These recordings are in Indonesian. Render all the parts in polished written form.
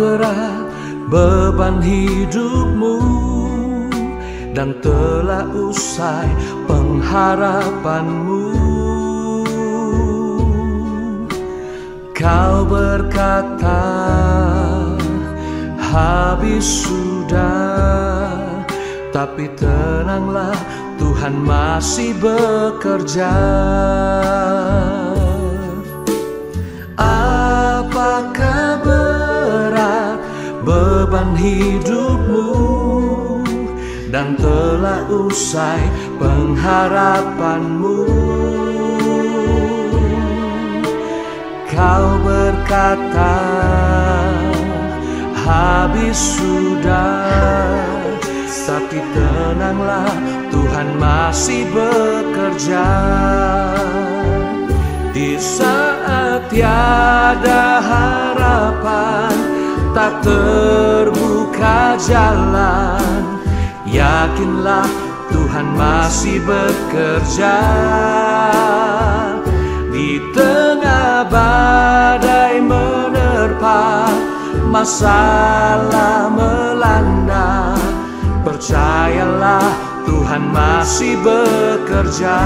berat beban hidupmu dan telah usai pengharapanmu. Kau berkata, habis sudah, tapi tenanglah, Tuhan masih bekerja. Apakah berat beban hidupmu dan telah usai pengharapanmu? Kau berkata, habis sudah, tapi tenanglah, Tuhan masih bekerja. Di saat tiada harapan, tak terbuka jalan, yakinlah Tuhan masih bekerja. Di tengah badai menerpa, masalah melanda, percayalah Tuhan masih bekerja.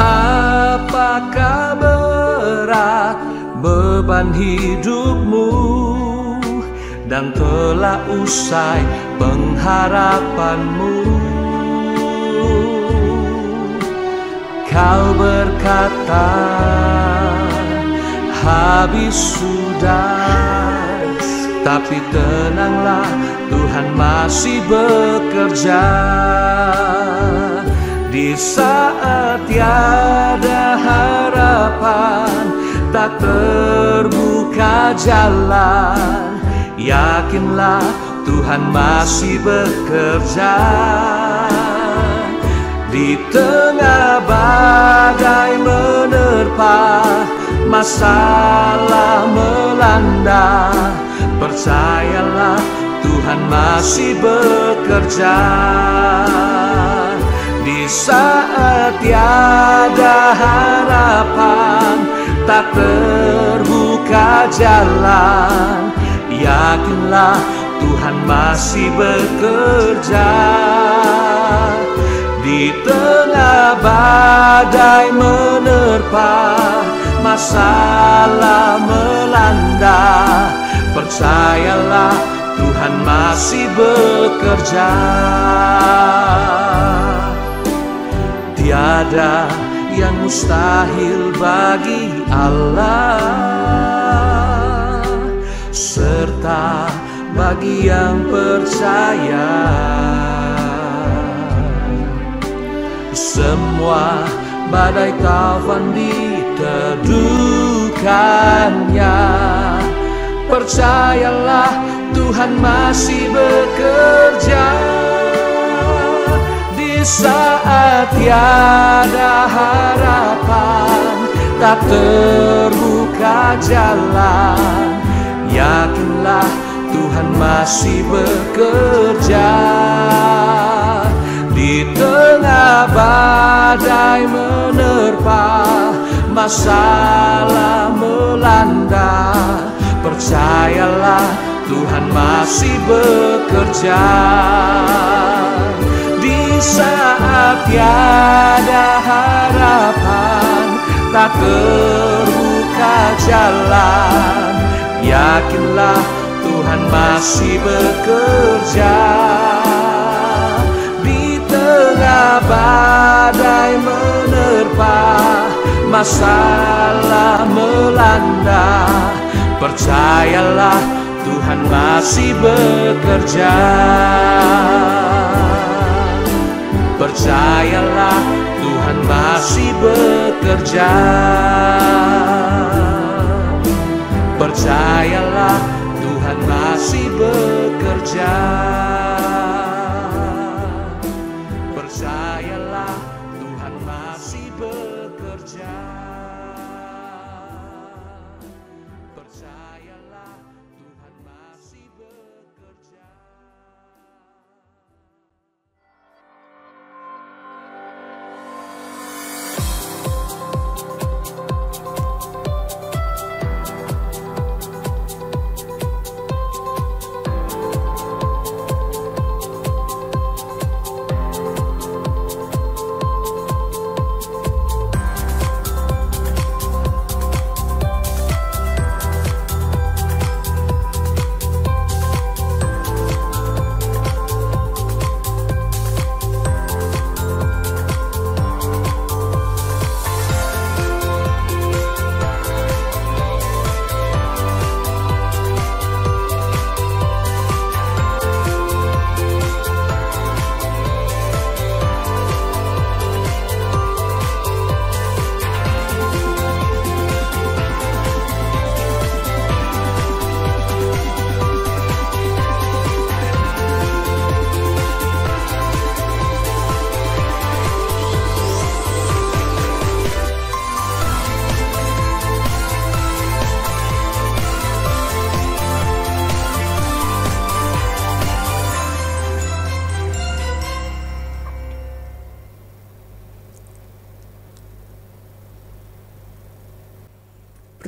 Apakah berat beban hidupmu dan telah usai pengharapanmu? Kau berkata, habis sudah, tapi tenanglah, Tuhan masih bekerja. Di saat tiada harapan, tak terbuka jalan, yakinlah Tuhan masih bekerja. Di tengah badai menerpa, masalah melanda, percayalah Tuhan masih bekerja. Di saat tiada harapan, tak terbuka jalan, yakinlah Tuhan masih bekerja. Di tengah badai menerpa, masalah melanda, percayalah Tuhan masih bekerja. Tiada yang mustahil bagi Allah, serta bagi yang percaya. Semua badai taufan diteduhkannya, percayalah Tuhan masih bekerja. Di saat tiada harapan, tak terbuka jalan, yakinlah Tuhan masih bekerja. Di tengah badai menerpa, masalah melanda, percayalah Tuhan masih bekerja. Di saat tiada harapan, tak terbuka jalan, yakinlah Tuhan masih bekerja. Di tengah badai menerpa, masalah melanda, percayalah Tuhan masih bekerja. Percayalah Tuhan masih bekerja. Percayalah Tuhan masih bekerja. Percayalah Tuhan masih bekerja. Percayalah Tuhan masih bekerja.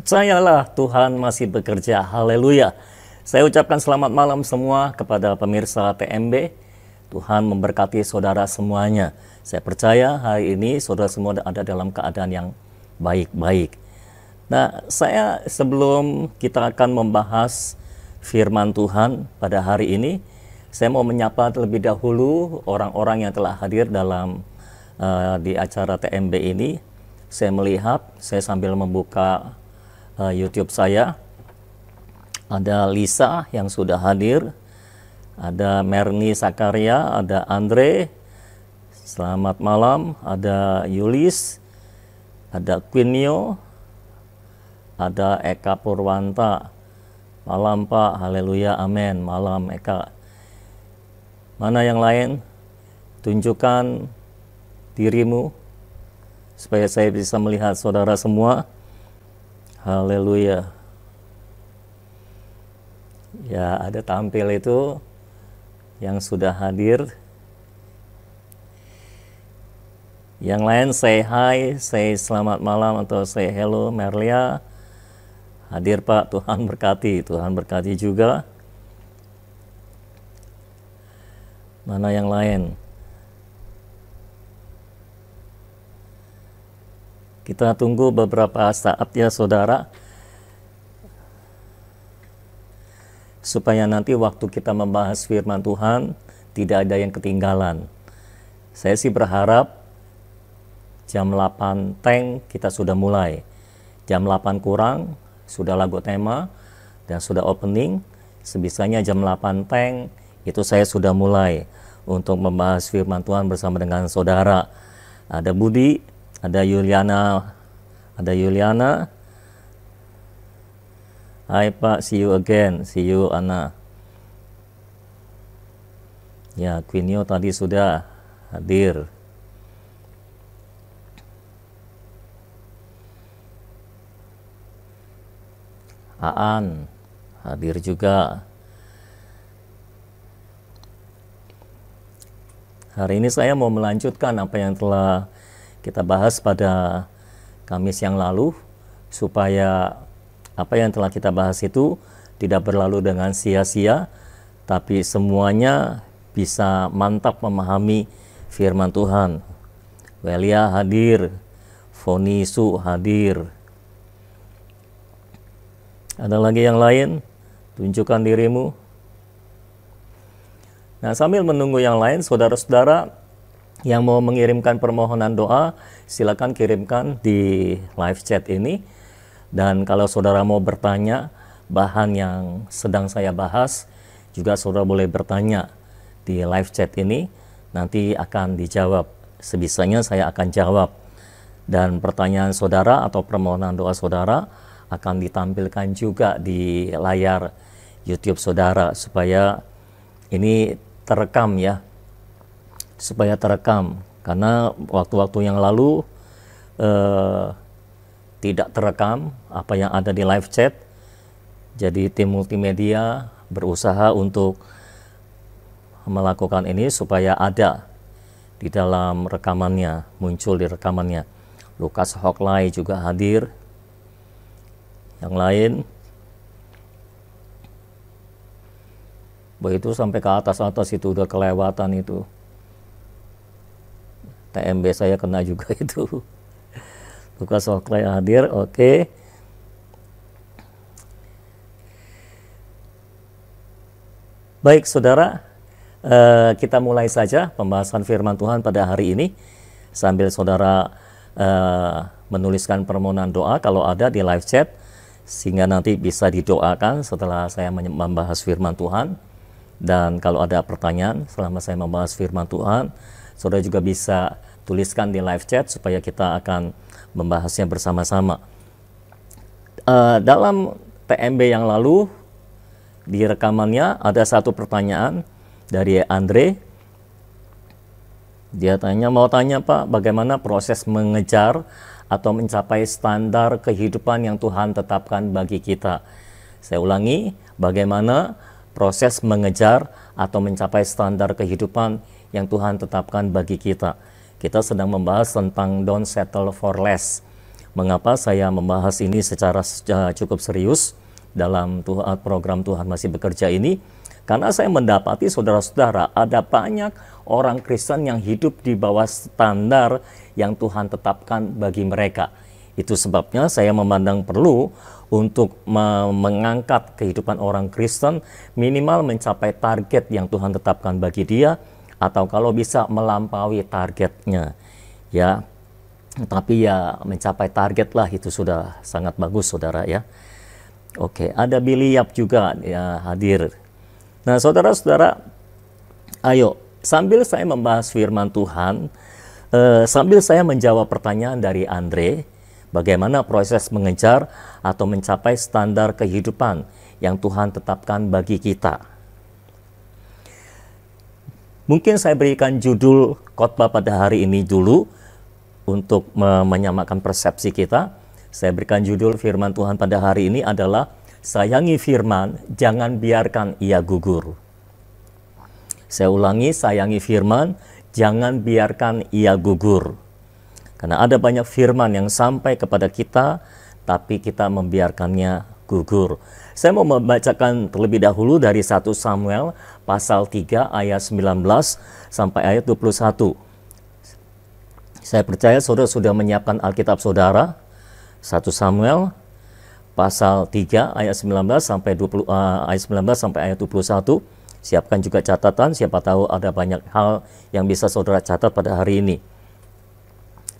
Percayalah Tuhan masih bekerja. Haleluya. Saya ucapkan selamat malam semua kepada pemirsa TMB. Tuhan memberkati saudara semuanya. Saya percaya hari ini saudara semua ada dalam keadaan yang baik-baik. Nah, saya sebelum kita akan membahas firman Tuhan pada hari ini, saya mau menyapa terlebih dahulu orang-orang yang telah hadir dalam di acara TMB ini. Saya melihat, saya sambil membuka YouTube saya, ada Lisa yang sudah hadir, ada Merni Sakaria, ada Andre, selamat malam, ada Yulis, ada Quinio, ada Eka Purwanta, malam Pak, haleluya, amin, malam Eka. Mana yang lain? Tunjukkan dirimu supaya saya bisa melihat saudara semua. Haleluya. Ya, ada tampil itu yang sudah hadir. Yang lain say hi, say selamat malam atau say hello Merlia. Hadir Pak, Tuhan berkati juga. Mana yang lain? Kita tunggu beberapa saat ya saudara, supaya nanti waktu kita membahas firman Tuhan tidak ada yang ketinggalan. Saya sih berharap jam 8 teng kita sudah mulai. Jam 8 kurang sudah lagu tema dan sudah opening. Sebisanya jam 8 teng itu saya sudah mulai untuk membahas firman Tuhan bersama dengan saudara. Ada Budi, ada Yuliana, Hai Pak, see you again, see you Ana. Ya, Quinio tadi sudah hadir. Aan hadir juga. Hari ini saya mau melanjutkan apa yang telah kita bahas pada Kamis yang lalu, supaya apa yang telah kita bahas itu tidak berlalu dengan sia-sia, tapi semuanya bisa mantap memahami firman Tuhan. Welia hadir, Fonisu hadir. Ada lagi yang lain? Tunjukkan dirimu. Nah, sambil menunggu yang lain, saudara-saudara yang mau mengirimkan permohonan doa, silakan kirimkan di live chat ini. Dan kalau saudara mau bertanya bahan yang sedang saya bahas, juga saudara boleh bertanya di live chat ini, nanti akan dijawab. Sebisanya saya akan jawab. Dan pertanyaan saudara atau permohonan doa saudara akan ditampilkan juga di layar YouTube saudara, supaya ini terekam ya. Supaya terekam, karena waktu-waktu yang lalu tidak terekam apa yang ada di live chat. Jadi tim multimedia berusaha untuk melakukan ini supaya ada di dalam rekamannya, muncul di rekamannya. Lukas Hoklai juga hadir. Yang lain begitu sampai ke atas-atas itu udah kelewatan itu. TMB saya kena juga itu. Lukas Hoklai hadir, oke. Baik saudara, kita mulai saja pembahasan firman Tuhan pada hari ini. Sambil saudara menuliskan permohonan doa kalau ada di live chat, sehingga nanti bisa didoakan setelah saya membahas firman Tuhan. Dan kalau ada pertanyaan selama saya membahas firman Tuhan, saudara juga bisa tuliskan di live chat supaya kita akan membahasnya bersama-sama. Dalam TMB yang lalu, di rekamannya ada satu pertanyaan dari Andre. Dia mau tanya Pak, bagaimana proses mengejar atau mencapai standar kehidupan yang Tuhan tetapkan bagi kita? Saya ulangi, bagaimana proses mengejar atau mencapai standar kehidupan yang Tuhan tetapkan bagi kita. Kita sedang membahas tentang don't settle for less. Mengapa saya membahas ini secara cukup serius dalam program Tuhan Masih Bekerja ini? Karena saya mendapati saudara-saudara, ada banyak orang Kristen yang hidup di bawah standar yang Tuhan tetapkan bagi mereka. Itu sebabnya saya memandang perlu untuk mengangkat kehidupan orang Kristen minimal mencapai target yang Tuhan tetapkan bagi dia, atau kalau bisa melampaui targetnya. Ya, tapi ya mencapai target lah, itu sudah sangat bagus saudara ya. Oke, ada Billy Yap juga ya hadir. Nah saudara-saudara, ayo sambil saya membahas firman Tuhan, sambil saya menjawab pertanyaan dari Andre, bagaimana proses mengejar atau mencapai standar kehidupan yang Tuhan tetapkan bagi kita. Mungkin saya berikan judul khotbah pada hari ini dulu untuk menyamakan persepsi kita. Saya berikan judul firman Tuhan pada hari ini adalah sayangi firman, jangan biarkan ia gugur. Saya ulangi, sayangi firman, jangan biarkan ia gugur. Karena ada banyak firman yang sampai kepada kita, tapi kita membiarkannya gugur. Saya mau membacakan terlebih dahulu dari 1 Samuel pasal 3 ayat 19 sampai ayat 21. Saya percaya saudara sudah menyiapkan Alkitab saudara. 1 Samuel pasal 3 ayat 19 sampai ayat 21. Siapkan juga catatan, siapa tahu ada banyak hal yang bisa saudara catat pada hari ini.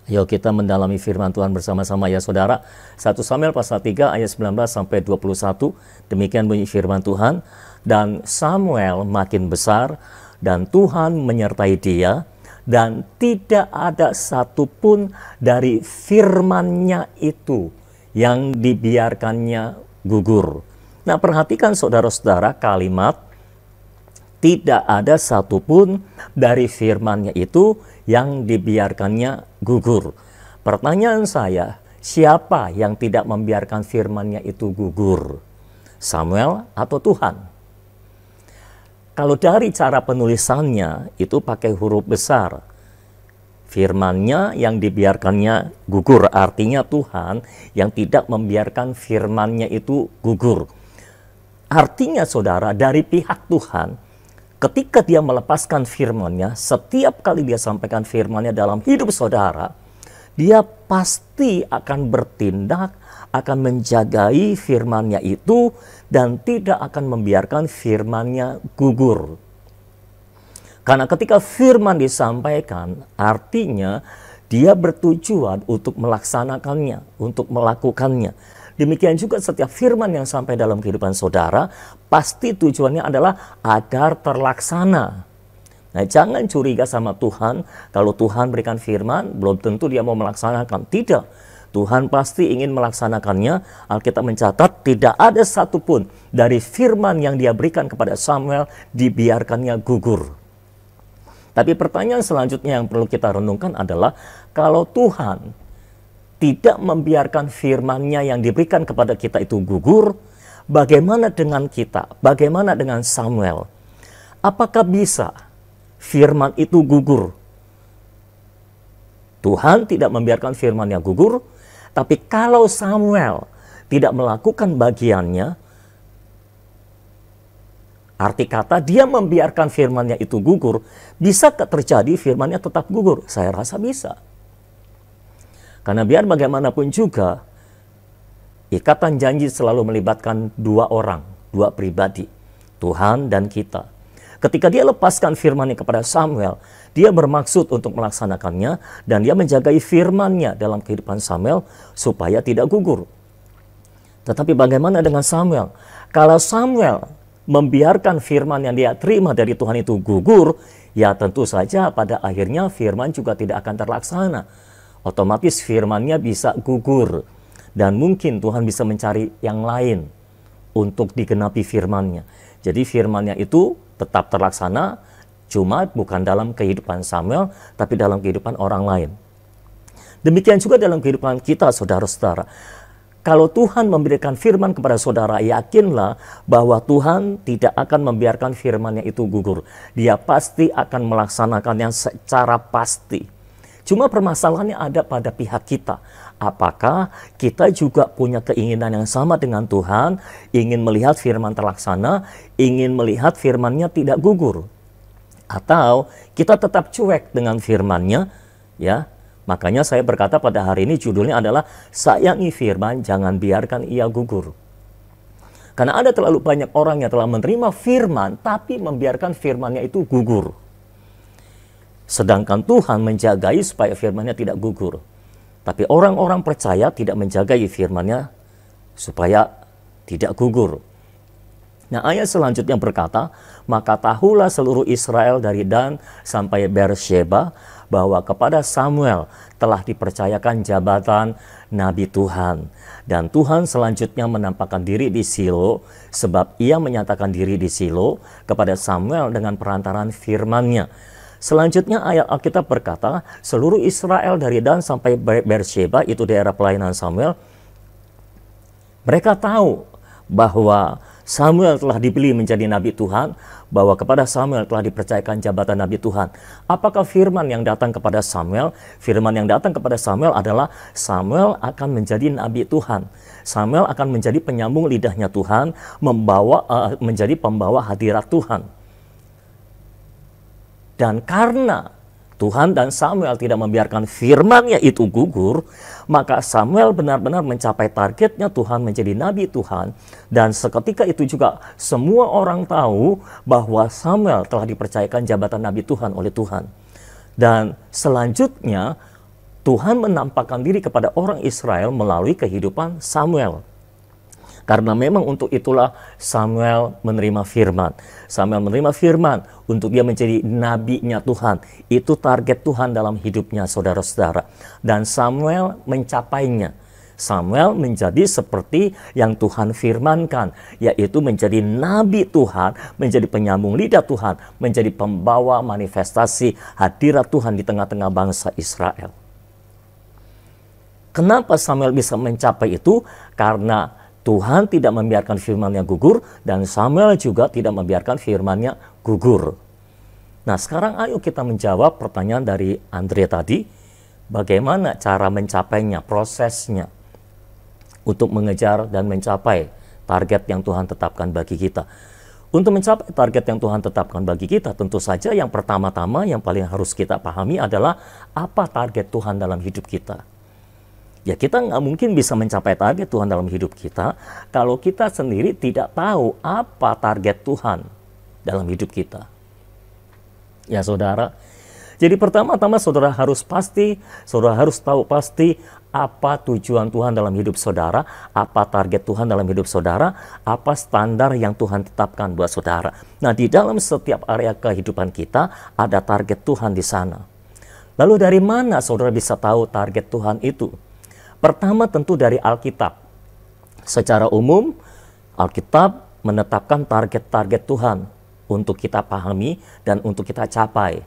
Ayo kita mendalami firman Tuhan bersama-sama ya saudara. 1 Samuel pasal 3 ayat 19 sampai 21. Demikian bunyi firman Tuhan. Dan Samuel makin besar dan Tuhan menyertai dia, dan tidak ada satupun dari firman-Nya itu yang dibiarkannya gugur. Nah, perhatikan saudara-saudara kalimat tidak ada satupun dari firman-Nya itu yang dibiarkannya gugur. Pertanyaan saya, siapa yang tidak membiarkan firman-Nya itu gugur? Samuel atau Tuhan? Kalau dari cara penulisannya itu pakai huruf besar, firman-Nya yang dibiarkannya gugur, artinya Tuhan yang tidak membiarkan firman-Nya itu gugur. Artinya saudara, dari pihak Tuhan, ketika dia melepaskan firman-Nya, setiap kali dia sampaikan firman-Nya dalam hidup saudara, dia pasti akan bertindak, akan menjagai firman-Nya itu, dan tidak akan membiarkan firman-Nya gugur. Karena ketika firman disampaikan, artinya dia bertujuan untuk melaksanakannya, untuk melakukannya. Demikian juga setiap firman yang sampai dalam kehidupan saudara, pasti tujuannya adalah agar terlaksana. Nah, jangan curiga sama Tuhan, kalau Tuhan berikan firman, belum tentu dia mau melaksanakan. Tidak, Tuhan pasti ingin melaksanakannya. Alkitab mencatat, tidak ada satupun dari firman yang dia berikan kepada Samuel dibiarkannya gugur. Tapi pertanyaan selanjutnya yang perlu kita renungkan adalah, kalau Tuhan tidak membiarkan firman-Nya yang diberikan kepada kita itu gugur, bagaimana dengan kita? Bagaimana dengan Samuel? Apakah bisa firman itu gugur? Tuhan tidak membiarkan firman-Nya gugur, tapi kalau Samuel tidak melakukan bagiannya, arti kata dia membiarkan firman-Nya itu gugur, bisakah terjadi firman-Nya tetap gugur? Saya rasa bisa. Karena biar bagaimanapun juga, ikatan janji selalu melibatkan dua orang, dua pribadi, Tuhan dan kita. Ketika dia lepaskan firman-Nya kepada Samuel, dia bermaksud untuk melaksanakannya, dan dia menjagai firman-Nya dalam kehidupan Samuel supaya tidak gugur. Tetapi bagaimana dengan Samuel? Kalau Samuel membiarkan firman yang dia terima dari Tuhan itu gugur, ya tentu saja pada akhirnya firman juga tidak akan terlaksana. Otomatis firman-Nya bisa gugur, dan mungkin Tuhan bisa mencari yang lain untuk digenapi firman-Nya. Jadi firman-Nya itu tetap terlaksana, cuma bukan dalam kehidupan Samuel, tapi dalam kehidupan orang lain. Demikian juga dalam kehidupan kita, saudara-saudara. Kalau Tuhan memberikan firman kepada saudara, yakinlah bahwa Tuhan tidak akan membiarkan firman-Nya itu gugur. Dia pasti akan melaksanakannya secara pasti. Cuma permasalahannya ada pada pihak kita. Apakah kita juga punya keinginan yang sama dengan Tuhan, ingin melihat firman terlaksana, ingin melihat firman-Nya tidak gugur? Atau kita tetap cuek dengan firman-Nya, ya? Makanya saya berkata pada hari ini judulnya adalah sayangi firman, jangan biarkan ia gugur. Karena ada terlalu banyak orang yang telah menerima firman, tapi membiarkan firman-Nya itu gugur. Sedangkan Tuhan menjagai supaya firman-Nya tidak gugur. Tapi orang-orang percaya tidak menjagai firman-Nya supaya tidak gugur. Nah, ayat selanjutnya berkata, maka tahulah seluruh Israel dari Dan sampai Beersheba bahwa kepada Samuel telah dipercayakan jabatan Nabi Tuhan. Dan Tuhan selanjutnya menampakkan diri di Silo, sebab ia menyatakan diri di Silo kepada Samuel dengan perantaran firman-Nya. Selanjutnya ayat Alkitab berkata, seluruh Israel dari Dan sampai Beersheba, itu daerah pelayanan Samuel, mereka tahu bahwa Samuel telah dipilih menjadi Nabi Tuhan, bahwa kepada Samuel telah dipercayakan jabatan Nabi Tuhan. Apakah firman yang datang kepada Samuel? Firman yang datang kepada Samuel adalah Samuel akan menjadi Nabi Tuhan. Samuel akan menjadi penyambung lidahnya Tuhan, menjadi pembawa hadirat Tuhan. Dan karena Tuhan dan Samuel tidak membiarkan firman-Nya itu gugur, maka Samuel benar-benar mencapai targetnya Tuhan menjadi Nabi Tuhan. Dan seketika itu juga semua orang tahu bahwa Samuel telah dipercayakan jabatan Nabi Tuhan oleh Tuhan. Dan selanjutnya Tuhan menampakkan diri kepada orang Israel melalui kehidupan Samuel. Karena memang untuk itulah Samuel menerima firman. Samuel menerima firman untuk dia menjadi nabinya Tuhan. Itu target Tuhan dalam hidupnya, saudara-saudara. Dan Samuel mencapainya. Samuel menjadi seperti yang Tuhan firmankan, yaitu menjadi nabi Tuhan, menjadi penyambung lidah Tuhan, menjadi pembawa manifestasi hadirat Tuhan di tengah-tengah bangsa Israel. Kenapa Samuel bisa mencapai itu? Karena Tuhan tidak membiarkan firman-Nya gugur, dan Samuel juga tidak membiarkan firman-Nya gugur. Nah, sekarang ayo kita menjawab pertanyaan dari Andre tadi. Bagaimana cara mencapainya, prosesnya untuk mengejar dan mencapai target yang Tuhan tetapkan bagi kita. Untuk mencapai target yang Tuhan tetapkan bagi kita, tentu saja yang pertama-tama yang paling harus kita pahami adalah apa target Tuhan dalam hidup kita. Ya, kita nggak mungkin bisa mencapai target Tuhan dalam hidup kita kalau kita sendiri tidak tahu apa target Tuhan dalam hidup kita. Ya, saudara. Jadi pertama-tama saudara harus tahu pasti apa tujuan Tuhan dalam hidup saudara, apa target Tuhan dalam hidup saudara, apa standar yang Tuhan tetapkan buat saudara. Nah, di dalam setiap area kehidupan kita ada target Tuhan di sana. Lalu dari mana saudara bisa tahu target Tuhan itu? Pertama tentu dari Alkitab. Secara umum, Alkitab menetapkan target-target Tuhan untuk kita pahami dan untuk kita capai.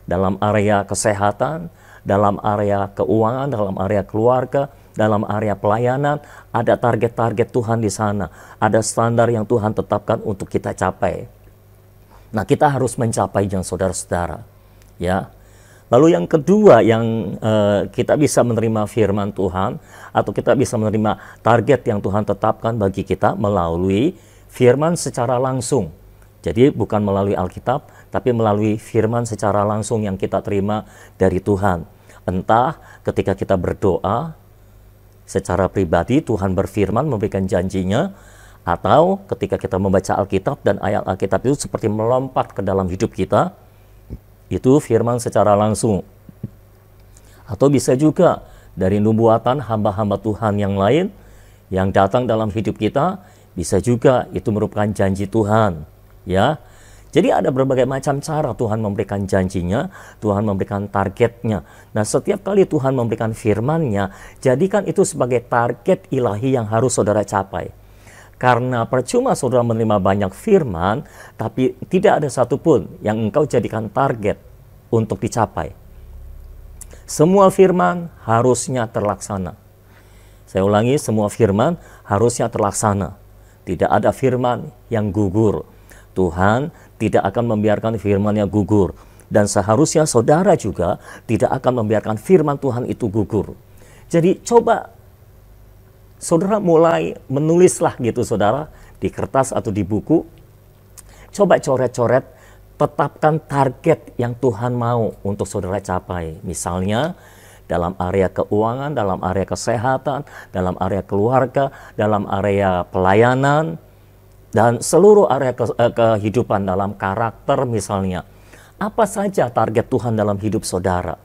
Dalam area kesehatan, dalam area keuangan, dalam area keluarga, dalam area pelayanan, ada target-target Tuhan di sana. Ada standar yang Tuhan tetapkan untuk kita capai. Nah, kita harus mencapainya, saudara-saudara. Ya. Lalu yang kedua yang kita bisa menerima firman Tuhan atau kita bisa menerima target yang Tuhan tetapkan bagi kita melalui firman secara langsung. Jadi bukan melalui Alkitab, tapi melalui firman secara langsung yang kita terima dari Tuhan. Entah ketika kita berdoa secara pribadi, Tuhan berfirman memberikan janjinya, atau ketika kita membaca Alkitab dan ayat Alkitab itu seperti melompat ke dalam hidup kita, itu firman secara langsung. Atau bisa juga dari nubuatan hamba-hamba Tuhan yang lain yang datang dalam hidup kita, bisa juga itu merupakan janji Tuhan, ya. Jadi ada berbagai macam cara Tuhan memberikan janjinya, Tuhan memberikan targetnya. Nah, setiap kali Tuhan memberikan firman-Nya, jadikan itu sebagai target ilahi yang harus saudara capai. Karena percuma saudara menerima banyak firman, tapi tidak ada satupun yang engkau jadikan target untuk dicapai. Semua firman harusnya terlaksana. Saya ulangi, semua firman harusnya terlaksana. Tidak ada firman yang gugur. Tuhan tidak akan membiarkan firman-Nya gugur. Dan seharusnya saudara juga tidak akan membiarkan firman Tuhan itu gugur. Jadi coba saudara mulai menulislah gitu saudara, di kertas atau di buku. Coba coret-coret, tetapkan target yang Tuhan mau untuk saudara capai. Misalnya dalam area keuangan, dalam area kesehatan, dalam area keluarga, dalam area pelayanan, dan seluruh area kehidupan, dalam karakter misalnya. Apa saja target Tuhan dalam hidup saudara?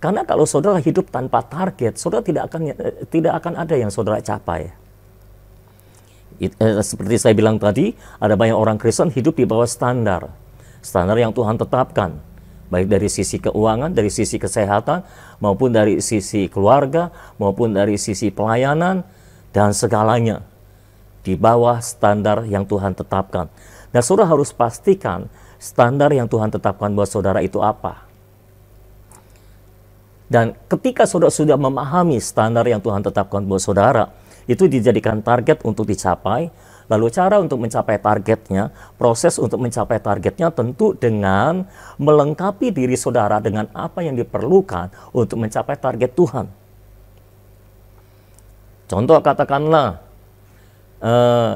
Karena kalau saudara hidup tanpa target, saudara tidak akan ada yang saudara capai. Seperti saya bilang tadi, ada banyak orang Kristen hidup di bawah standar yang Tuhan tetapkan, baik dari sisi keuangan, dari sisi kesehatan, maupun dari sisi keluarga, maupun dari sisi pelayanan, dan segalanya di bawah standar yang Tuhan tetapkan. Nah, saudara harus pastikan standar yang Tuhan tetapkan buat saudara itu apa. Dan ketika saudara sudah memahami standar yang Tuhan tetapkan buat saudara, itu dijadikan target untuk dicapai. Lalu cara untuk mencapai targetnya, proses untuk mencapai targetnya tentu dengan melengkapi diri saudara dengan apa yang diperlukan untuk mencapai target Tuhan. Contoh katakanlah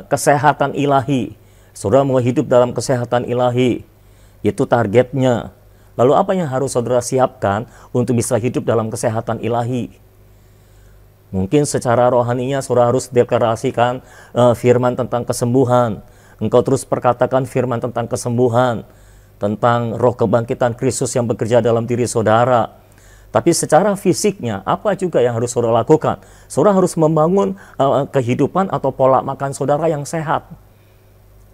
kesehatan ilahi. Saudara mau hidup dalam kesehatan ilahi, itu targetnya. Lalu apa yang harus saudara siapkan untuk bisa hidup dalam kesehatan ilahi? Mungkin secara rohaninya saudara harus deklarasikan firman tentang kesembuhan. Engkau terus perkatakan firman tentang kesembuhan, tentang roh kebangkitan Kristus yang bekerja dalam diri saudara. Tapi secara fisiknya, apa juga yang harus saudara lakukan? Saudara harus membangun kehidupan atau pola makan saudara yang sehat.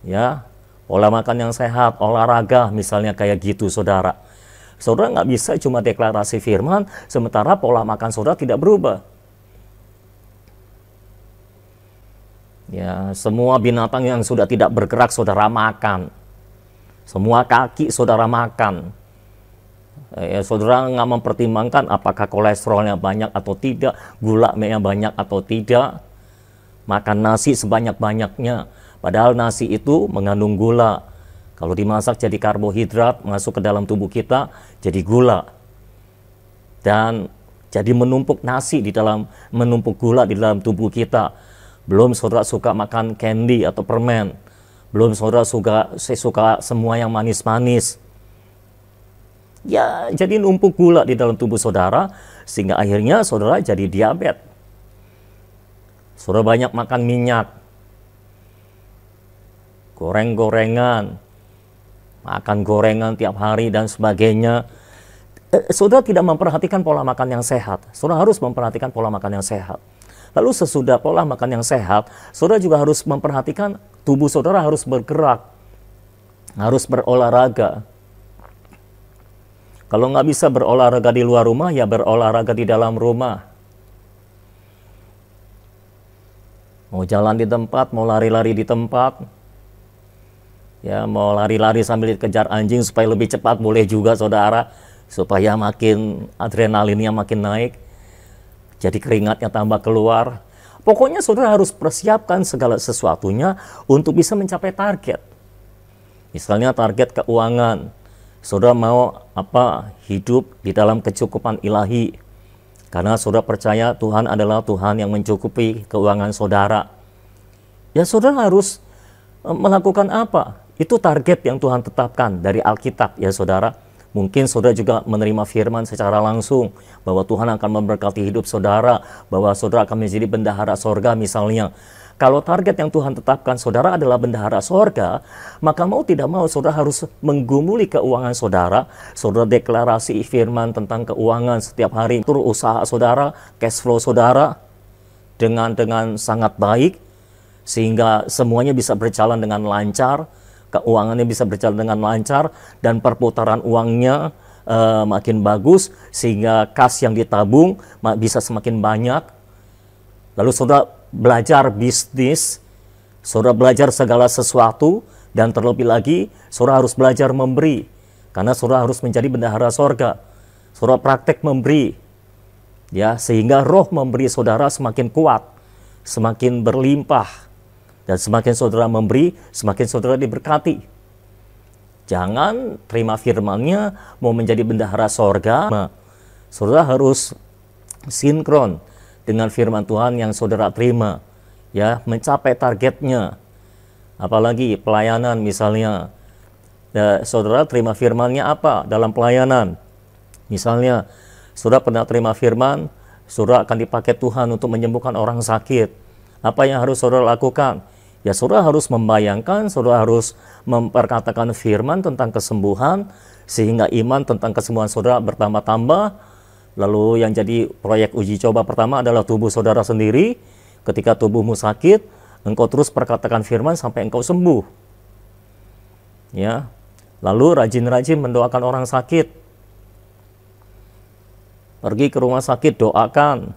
Ya, pola makan yang sehat, olahraga misalnya kayak gitu saudara. Saudara nggak bisa cuma deklarasi firman, sementara pola makan saudara tidak berubah. Ya, semua binatang yang sudah tidak bergerak saudara makan. Semua kaki saudara makan. Ya, saudara nggak mempertimbangkan apakah kolesterolnya banyak atau tidak, gulanya banyak atau tidak. Makan nasi sebanyak-banyaknya. Padahal nasi itu mengandung gula. Kalau dimasak jadi karbohidrat, masuk ke dalam tubuh kita jadi gula. Dan jadi menumpuk nasi menumpuk gula di dalam tubuh kita. Belum saudara suka makan candy atau permen. Belum saudara suka semua yang manis-manis. Ya, jadi numpuk gula di dalam tubuh saudara, sehingga akhirnya saudara jadi diabetes. Saudara banyak makan minyak, goreng-gorengan, makan gorengan tiap hari dan sebagainya. Saudara tidak memperhatikan pola makan yang sehat. Saudara harus memperhatikan pola makan yang sehat. Lalu sesudah pola makan yang sehat, saudara juga harus memperhatikan tubuh saudara harus bergerak, harus berolahraga. Kalau nggak bisa berolahraga di luar rumah, ya berolahraga di dalam rumah. Mau jalan di tempat, mau lari-lari di tempat. Ya, mau lari-lari sambil dikejar anjing supaya lebih cepat boleh juga saudara. Supaya makin adrenalinnya makin naik. Jadi keringatnya tambah keluar. Pokoknya saudara harus persiapkan segala sesuatunya untuk bisa mencapai target. Misalnya target keuangan. Saudara mau hidup di dalam kecukupan ilahi. Karena saudara percaya Tuhan adalah Tuhan yang mencukupi keuangan saudara. Ya saudara harus melakukan apa? Itu target yang Tuhan tetapkan dari Alkitab ya saudara. Mungkin saudara juga menerima firman secara langsung bahwa Tuhan akan memberkati hidup saudara, bahwa saudara akan menjadi bendahara sorga misalnya. Kalau target yang Tuhan tetapkan saudara adalah bendahara sorga, maka mau tidak mau saudara harus menggumuli keuangan saudara. Saudara deklarasi firman tentang keuangan setiap hari, atur usaha saudara, cash flow saudara dengan sangat baik, sehingga semuanya bisa berjalan dengan lancar, keuangannya bisa berjalan dengan lancar, dan perputaran uangnya makin bagus, sehingga kas yang ditabung bisa semakin banyak. Lalu saudara belajar bisnis, saudara belajar segala sesuatu, dan terlebih lagi saudara harus belajar memberi, karena saudara harus menjadi bendahara sorga. Saudara praktek memberi, ya, sehingga roh memberi saudara semakin kuat, semakin berlimpah, dan semakin saudara memberi, semakin saudara diberkati. Jangan terima firman-Nya mau menjadi bendahara sorga. Saudara harus sinkron dengan firman Tuhan yang saudara terima, ya, mencapai targetnya. Apalagi pelayanan misalnya, ya, saudara terima firman-Nya apa dalam pelayanan? Misalnya, saudara pernah terima firman, saudara akan dipakai Tuhan untuk menyembuhkan orang sakit. Apa yang harus saudara lakukan? Ya, saudara harus membayangkan, saudara harus memperkatakan firman tentang kesembuhan, sehingga iman tentang kesembuhan saudara bertambah-tambah. Lalu yang jadi proyek uji coba pertama adalah tubuh saudara sendiri. Ketika tubuhmu sakit, engkau terus perkatakan firman sampai engkau sembuh. Ya. Lalu rajin-rajin mendoakan orang sakit. Pergi ke rumah sakit, doakan.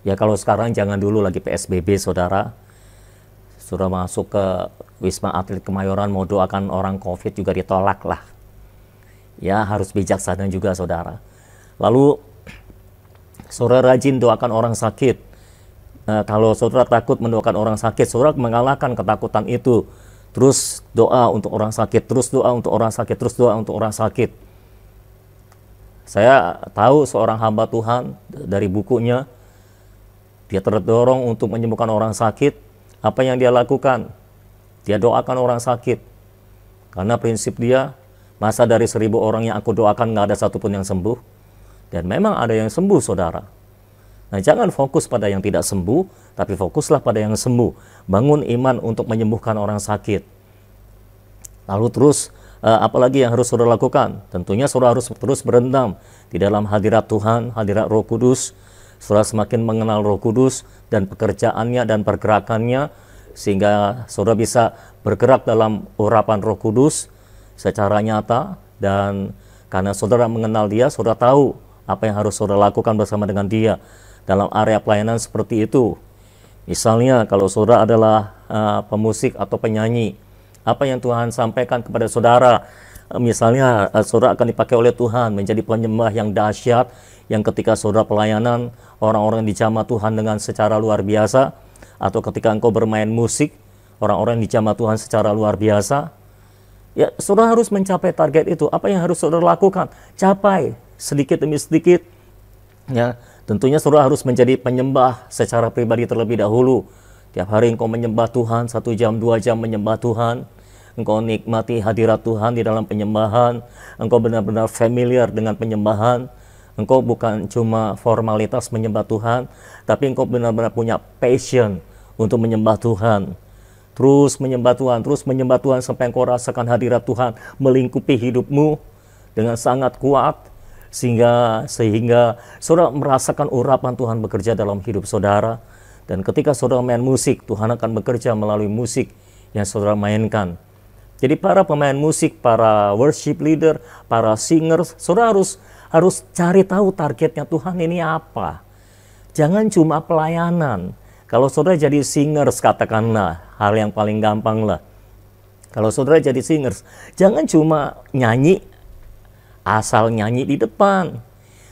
Ya, kalau sekarang jangan dulu lagi PSBB, saudara. Sudah masuk ke Wisma Atlet Kemayoran, mau doakan orang COVID juga ditolak lah. Ya, harus bijaksana juga, saudara. Lalu, saudara rajin doakan orang sakit. Kalau saudara takut mendoakan orang sakit, saudara mengalahkan ketakutan itu. Terus doa untuk orang sakit, terus doa untuk orang sakit, terus doa untuk orang sakit. Saya tahu seorang hamba Tuhan dari bukunya, dia terdorong untuk menyembuhkan orang sakit. Apa yang dia lakukan? Dia doakan orang sakit. Karena prinsip dia, masa dari 1000 orang yang aku doakan nggak ada satupun yang sembuh. Dan memang ada yang sembuh, saudara. Nah, jangan fokus pada yang tidak sembuh, tapi fokuslah pada yang sembuh. Bangun iman untuk menyembuhkan orang sakit. Lalu terus, apalagi yang harus saudara lakukan? Tentunya saudara harus terus berendam di dalam hadirat Tuhan, hadirat Roh Kudus. Saudara semakin mengenal Roh Kudus dan pekerjaannya dan pergerakannya, sehingga saudara bisa bergerak dalam urapan Roh Kudus secara nyata. Dan karena saudara mengenal Dia, saudara tahu apa yang harus saudara lakukan bersama dengan Dia dalam area pelayanan seperti itu. Misalnya kalau saudara adalah pemusik atau penyanyi, apa yang Tuhan sampaikan kepada saudara? Misalnya saudara akan dipakai oleh Tuhan menjadi penyembah yang dahsyat, yang ketika saudara pelayanan, orang-orang dijamah Tuhan dengan secara luar biasa. Atau ketika engkau bermain musik, orang-orang dijamah Tuhan secara luar biasa. Ya, saudara harus mencapai target itu. Apa yang harus saudara lakukan? Capai sedikit demi sedikit. Ya, tentunya saudara harus menjadi penyembah secara pribadi terlebih dahulu. Tiap hari engkau menyembah Tuhan, 1 jam, 2 jam menyembah Tuhan. Engkau nikmati hadirat Tuhan di dalam penyembahan. Engkau benar-benar familiar dengan penyembahan. Engkau bukan cuma formalitas menyembah Tuhan, tapi engkau benar-benar punya passion untuk menyembah Tuhan. Terus menyembah Tuhan sampai engkau rasakan hadirat Tuhan melingkupi hidupmu dengan sangat kuat, sehingga saudara merasakan urapan Tuhan bekerja dalam hidup saudara. Dan ketika saudara main musik, Tuhan akan bekerja melalui musik yang saudara mainkan. Jadi para pemain musik, para worship leader, para singers, saudara harus cari tahu targetnya Tuhan ini apa. Jangan cuma pelayanan. Kalau saudara jadi singers, katakanlah, hal yang paling gampang lah. Kalau saudara jadi singers, jangan cuma nyanyi, asal nyanyi di depan.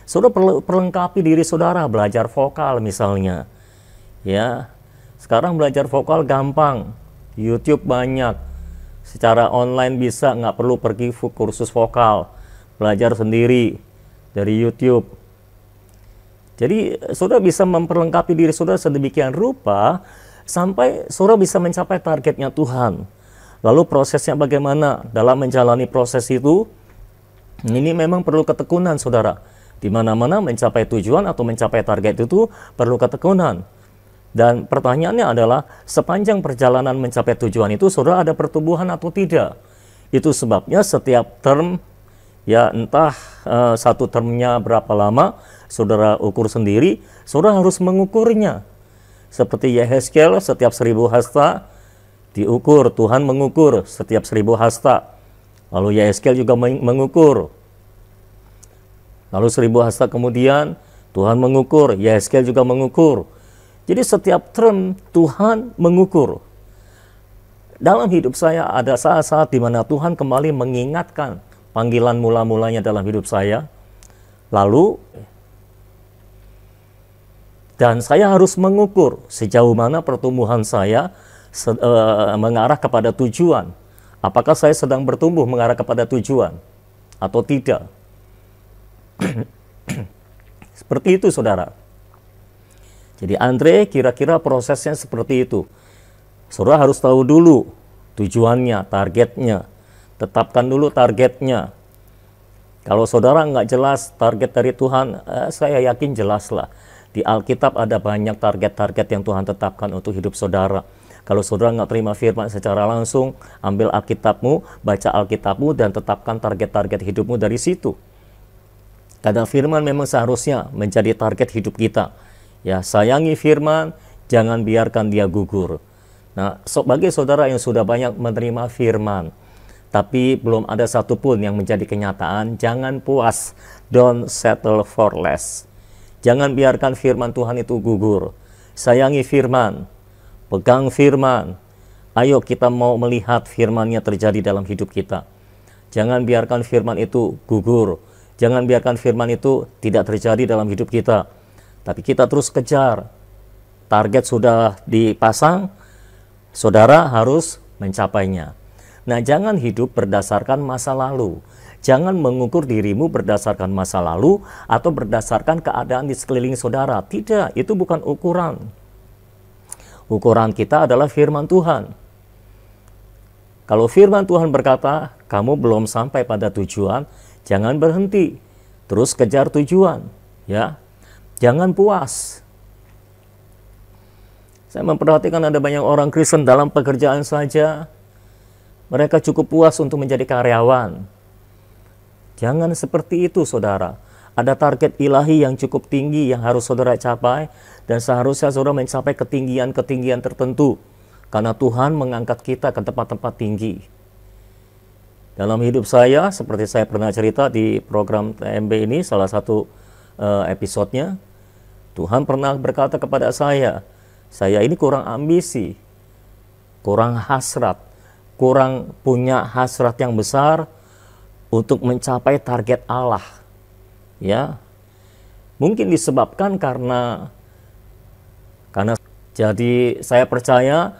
Saudara perlu perlengkapi diri saudara, belajar vokal misalnya. Ya, sekarang belajar vokal gampang, YouTube banyak, secara online bisa, nggak perlu pergi kursus vokal, belajar sendiri dari YouTube. Jadi saudara bisa memperlengkapi diri saudara sedemikian rupa sampai saudara bisa mencapai targetnya Tuhan. Lalu prosesnya bagaimana dalam menjalani proses itu? Ini memang perlu ketekunan, saudara. Di mana-mana mencapai tujuan atau mencapai target itu perlu ketekunan. Dan pertanyaannya adalah, sepanjang perjalanan mencapai tujuan itu, saudara ada pertumbuhan atau tidak? Itu sebabnya setiap term, ya entah satu termnya berapa lama, saudara ukur sendiri, saudara harus mengukurnya. Seperti Yehezkiel, setiap 1000 hasta diukur, Tuhan mengukur setiap 1000 hasta. Lalu Yehezkiel juga mengukur. Lalu 1000 hasta kemudian, Tuhan mengukur, Yehezkiel juga mengukur. Jadi setiap term Tuhan mengukur. Dalam hidup saya ada saat-saat di mana Tuhan kembali mengingatkan panggilan mula-mulanya dalam hidup saya. Lalu, dan saya harus mengukur sejauh mana pertumbuhan saya mengarah kepada tujuan. Apakah saya sedang bertumbuh mengarah kepada tujuan atau tidak? Seperti itu, saudara. Jadi Andre, kira-kira prosesnya seperti itu. Saudara harus tahu dulu tujuannya, targetnya. Tetapkan dulu targetnya. Kalau saudara nggak jelas target dari Tuhan, saya yakin jelas lah. Di Alkitab ada banyak target-target yang Tuhan tetapkan untuk hidup saudara. Kalau saudara nggak terima firman secara langsung, ambil Alkitabmu, baca Alkitabmu, dan tetapkan target-target hidupmu dari situ. Karena firman memang seharusnya menjadi target hidup kita. Ya, sayangi firman, jangan biarkan dia gugur. Nah, bagi saudara yang sudah banyak menerima firman, tapi belum ada satupun yang menjadi kenyataan, jangan puas. Don't settle for less. Jangan biarkan firman Tuhan itu gugur. Sayangi firman, pegang firman. Ayo kita mau melihat firman-Nya terjadi dalam hidup kita. Jangan biarkan firman itu gugur. Jangan biarkan firman itu tidak terjadi dalam hidup kita. Tapi kita terus kejar. Target sudah dipasang, saudara harus mencapainya. Nah, jangan hidup berdasarkan masa lalu. Jangan mengukur dirimu berdasarkan masa lalu atau berdasarkan keadaan di sekeliling saudara. Tidak, itu bukan ukuran. Ukuran kita adalah firman Tuhan. Kalau firman Tuhan berkata, kamu belum sampai pada tujuan, jangan berhenti. Terus kejar tujuan, ya. Jangan puas. Saya memperhatikan ada banyak orang Kristen dalam pekerjaan saja, mereka cukup puas untuk menjadi karyawan. Jangan seperti itu, saudara. Ada target ilahi yang cukup tinggi yang harus saudara capai, dan seharusnya saudara mencapai ketinggian-ketinggian tertentu, karena Tuhan mengangkat kita ke tempat-tempat tinggi. Dalam hidup saya, seperti saya pernah cerita di program TMB ini, salah satu episodenya, Tuhan pernah berkata kepada saya ini kurang ambisi, kurang hasrat, kurang punya hasrat yang besar untuk mencapai target Allah. Ya, mungkin disebabkan karena jadi saya percaya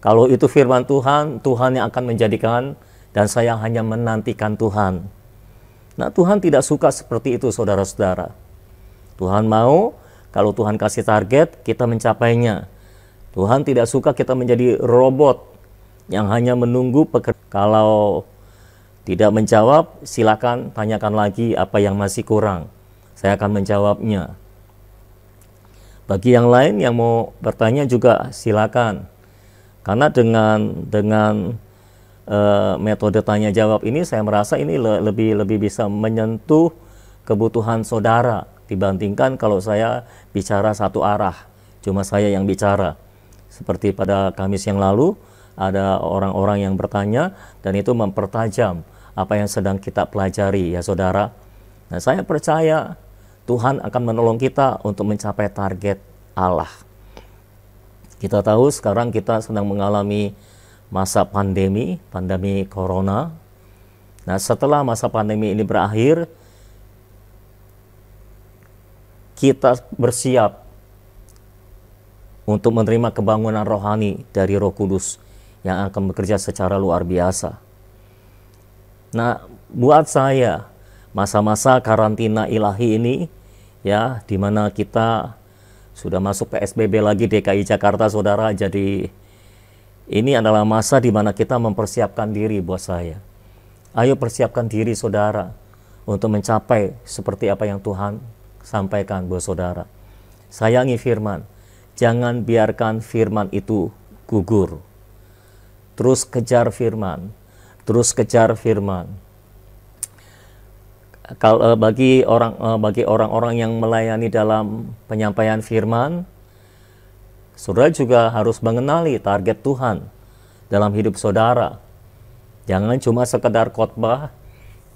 kalau itu firman Tuhan, Tuhan yang akan menjadikan, dan saya hanya menantikan Tuhan. Nah, Tuhan tidak suka seperti itu, saudara-saudara. Tuhan mau kalau Tuhan kasih target, kita mencapainya. Tuhan tidak suka kita menjadi robot yang hanya menunggu pekerjaan. Kalau tidak menjawab, silakan tanyakan lagi apa yang masih kurang. Saya akan menjawabnya. Bagi yang lain yang mau bertanya juga silakan. Karena dengan metode tanya jawab ini, saya merasa ini lebih bisa menyentuh kebutuhan saudara dibandingkan kalau saya bicara satu arah, cuma saya yang bicara. Seperti pada Kamis yang lalu, ada orang-orang yang bertanya, dan itu mempertajam apa yang sedang kita pelajari, ya saudara. Nah, saya percaya Tuhan akan menolong kita untuk mencapai target Allah. Kita tahu sekarang kita sedang mengalami masa pandemi corona. Nah, setelah masa pandemi ini berakhir, kita bersiap untuk menerima kebangunan rohani dari Roh Kudus yang akan bekerja secara luar biasa. Nah, buat saya, masa-masa karantina ilahi ini, ya, di mana kita sudah masuk PSBB lagi DKI Jakarta, saudara. Jadi ini adalah masa di mana kita mempersiapkan diri buat saya. Ayo persiapkan diri, saudara, untuk mencapai seperti apa yang Tuhan sampaikan buat saudara. Sayangi firman. Jangan biarkan firman itu gugur. Terus kejar firman. Terus kejar firman. Kalau bagi orang-orang yang melayani dalam penyampaian firman, saudara juga harus mengenali target Tuhan dalam hidup saudara. Jangan cuma sekedar khotbah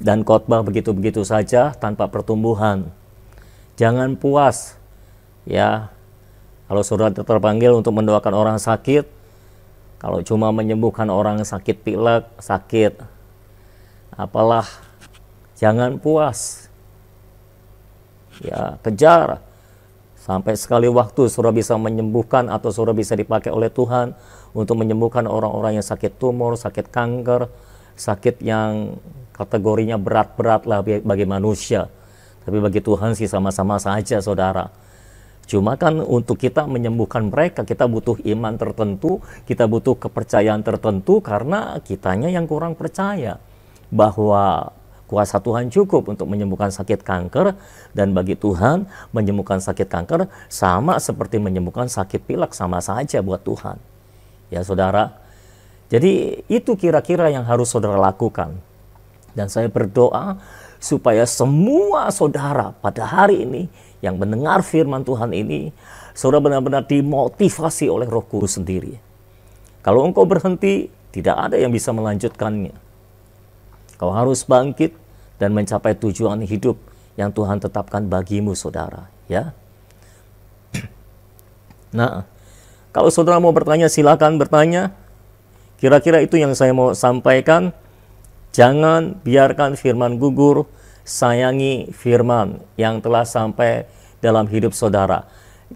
dan khotbah begitu-begitu saja tanpa pertumbuhan. Jangan puas, ya. Kalau saudara terpanggil untuk mendoakan orang sakit, kalau cuma menyembuhkan orang sakit pilek, sakit apalah, jangan puas. Ya, kejar sampai sekali waktu saudara bisa menyembuhkan atau saudara bisa dipakai oleh Tuhan untuk menyembuhkan orang-orang yang sakit tumor, sakit kanker, sakit yang kategorinya berat-berat lah bagi manusia. Tapi bagi Tuhan sih sama-sama saja, saudara. Cuma kan untuk kita menyembuhkan mereka, kita butuh iman tertentu, kita butuh kepercayaan tertentu, karena kitanya yang kurang percaya bahwa kuasa Tuhan cukup untuk menyembuhkan sakit kanker. Dan bagi Tuhan, menyembuhkan sakit kanker sama seperti menyembuhkan sakit pilek, sama saja buat Tuhan. Ya saudara, jadi itu kira-kira yang harus saudara lakukan. Dan saya berdoa supaya semua saudara pada hari ini yang mendengar firman Tuhan ini, saudara benar-benar dimotivasi oleh Roh Kudus sendiri. Kalau engkau berhenti, tidak ada yang bisa melanjutkannya. Kau harus bangkit dan mencapai tujuan hidup yang Tuhan tetapkan bagimu, saudara. Ya. Nah, kalau saudara mau bertanya, silakan bertanya. Kira-kira itu yang saya mau sampaikan. Jangan biarkan firman gugur, sayangi firman yang telah sampai dalam hidup saudara.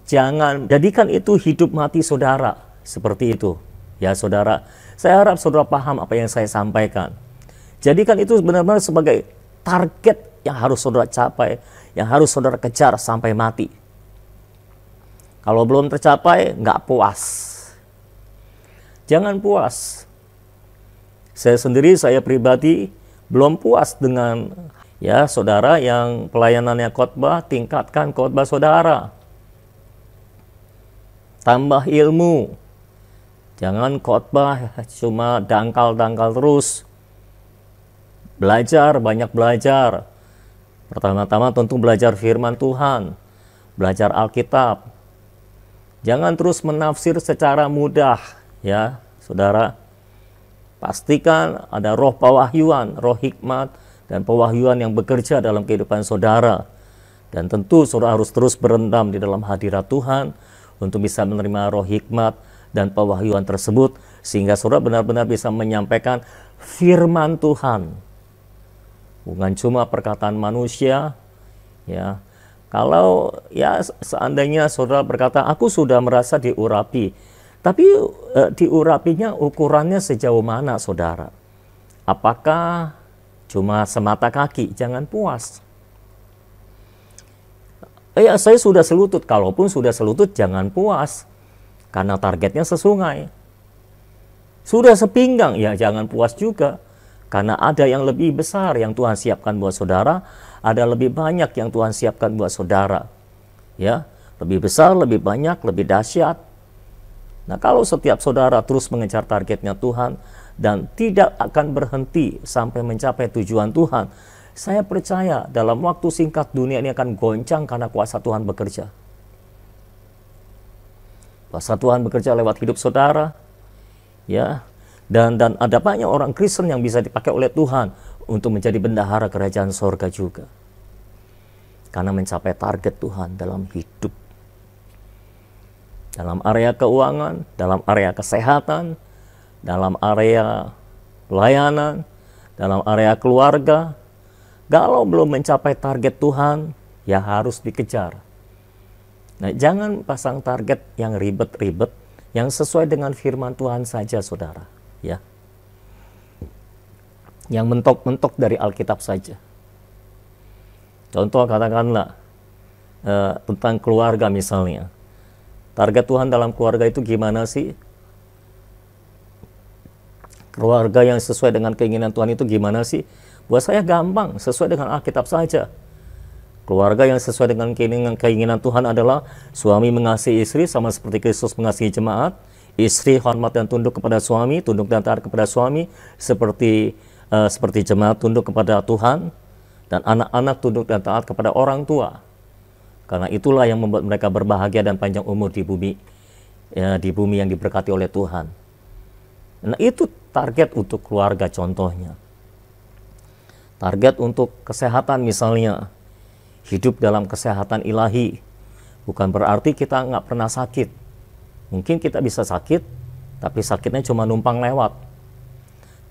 Jangan jadikan itu hidup mati saudara, seperti itu. Ya saudara, saya harap saudara paham apa yang saya sampaikan. Jadikan itu benar-benar sebagai target yang harus saudara capai, yang harus saudara kejar sampai mati. Kalau belum tercapai, nggak puas. Jangan puas. Saya pribadi belum puas dengan ya saudara yang pelayanannya khotbah, tingkatkan khotbah saudara. Tambah ilmu. Jangan khotbah cuma dangkal-dangkal terus. Belajar, banyak belajar. Pertama-tama tentu belajar firman Tuhan, belajar Alkitab. Jangan terus menafsir secara mudah, ya, saudara. Pastikan ada roh pewahyuan, roh hikmat, dan pewahyuan yang bekerja dalam kehidupan saudara. Dan tentu saudara harus terus berendam di dalam hadirat Tuhan untuk bisa menerima roh hikmat dan pewahyuan tersebut, sehingga saudara benar-benar bisa menyampaikan firman Tuhan. Bukan cuma perkataan manusia, ya. Kalau ya seandainya saudara berkata, aku sudah merasa diurapi, tapi diurapinya ukurannya sejauh mana, saudara? Apakah cuma semata kaki? Jangan puas. Ya, saya sudah selutut. Kalaupun sudah selutut, jangan puas, karena targetnya sesungai. Sudah sepinggang, ya jangan puas juga, karena ada yang lebih besar yang Tuhan siapkan buat saudara. Ada lebih banyak yang Tuhan siapkan buat saudara. Ya, lebih besar, lebih banyak, lebih dahsyat. Nah, kalau setiap saudara terus mengejar targetnya Tuhan dan tidak akan berhenti sampai mencapai tujuan Tuhan, saya percaya dalam waktu singkat dunia ini akan goncang karena kuasa Tuhan bekerja. Kuasa Tuhan bekerja lewat hidup saudara, ya. Dan ada banyak orang Kristen yang bisa dipakai oleh Tuhan untuk menjadi bendahara kerajaan sorga juga. Karena mencapai target Tuhan dalam hidup. Dalam area keuangan, dalam area kesehatan, dalam area pelayanan, dalam area keluarga. Kalau belum mencapai target Tuhan, ya harus dikejar. Nah, jangan pasang target yang ribet-ribet, yang sesuai dengan firman Tuhan saja, saudara. Ya, yang mentok-mentok dari Alkitab saja. Contoh katakanlah tentang keluarga misalnya. Target Tuhan dalam keluarga itu gimana sih? Keluarga yang sesuai dengan keinginan Tuhan itu gimana sih? Buat saya gampang, sesuai dengan Alkitab saja. Keluarga yang sesuai dengan keinginan Tuhan adalah suami mengasihi istri sama seperti Kristus mengasihi jemaat. Istri hormat dan tunduk kepada suami, tunduk dan taat kepada suami, seperti jemaat tunduk kepada Tuhan, dan anak-anak tunduk dan taat kepada orang tua. Karena itulah yang membuat mereka berbahagia dan panjang umur di bumi, ya, di bumi yang diberkati oleh Tuhan. Nah, itu target untuk keluarga contohnya. Target untuk kesehatan misalnya, hidup dalam kesehatan ilahi. Bukan berarti kita nggak pernah sakit. Mungkin kita bisa sakit, tapi sakitnya cuma numpang lewat.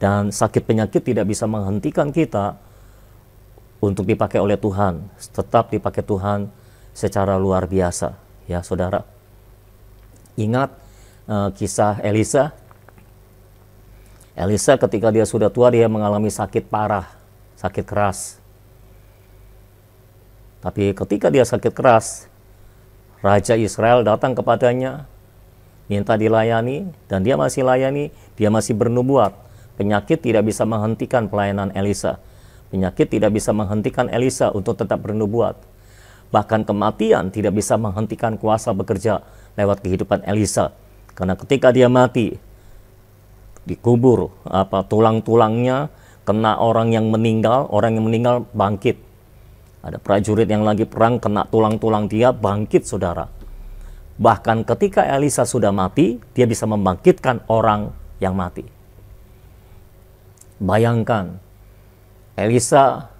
Dan sakit penyakit tidak bisa menghentikan kita untuk dipakai oleh Tuhan. Tetap dipakai Tuhan secara luar biasa. Ya, saudara. Ingat kisah Elisa. Elisa ketika dia sudah tua, dia mengalami sakit parah, sakit keras. Tapi ketika dia sakit keras, Raja Israel datang kepadanya, minta dilayani, dan dia masih layani, dia masih bernubuat. Penyakit tidak bisa menghentikan pelayanan Elisa. Penyakit tidak bisa menghentikan Elisa untuk tetap bernubuat. Bahkan kematian tidak bisa menghentikan kuasa bekerja lewat kehidupan Elisa. Karena ketika dia mati, dikubur, tulang-tulangnya kena orang yang meninggal bangkit. Ada prajurit yang lagi perang, kena tulang-tulang dia, bangkit, saudara. Bahkan ketika Elisa sudah mati, dia bisa membangkitkan orang yang mati. Bayangkan, Elisa,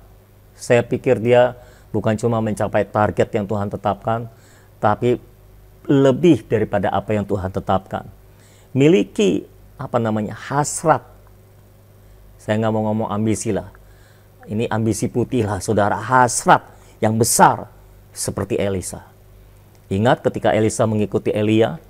saya pikir dia bukan cuma mencapai target yang Tuhan tetapkan, tapi lebih daripada apa yang Tuhan tetapkan. Miliki hasrat. Saya nggak mau ngomong ambisi lah. Ini ambisi putih lah, saudara. Hasrat yang besar seperti Elisa. Ingat ketika Elisa mengikuti Elia,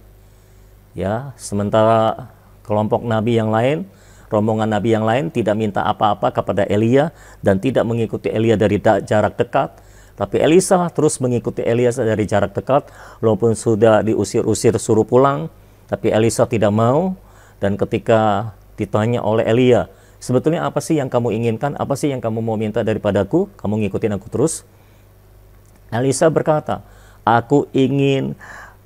ya, sementara kelompok nabi yang lain, rombongan nabi yang lain tidak minta apa-apa kepada Elia dan tidak mengikuti Elia dari jarak dekat. Tapi Elisa terus mengikuti Elia dari jarak dekat, walaupun sudah diusir-usir suruh pulang, tapi Elisa tidak mau. Dan ketika ditanya oleh Elia, sebetulnya apa sih yang kamu inginkan? Apa sih yang kamu mau minta daripadaku? Kamu ngikutin aku terus? Elisa berkata, aku ingin